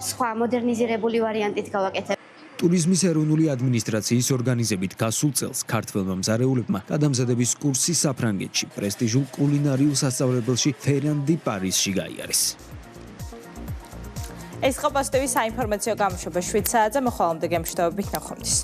სხვა მოდერნიზირებული ვარიანტით გავაკეთებ. ტურიზმის ეროვნული ადმინისტრაციის ორგანიზებით გასულ წელს ქართველმა მზარეულებმა გადამზადების კურსი საფრანგეთში, პრესტიჟულ კულინარიულ სასწავლებელში ფერან-დი პარიზში გაიარეს. ეს იყო პოზიტივის საინფორმაციო გამოშვება 7 საათზე, მოხალამდე გემშვიდობებით ნახვამდის.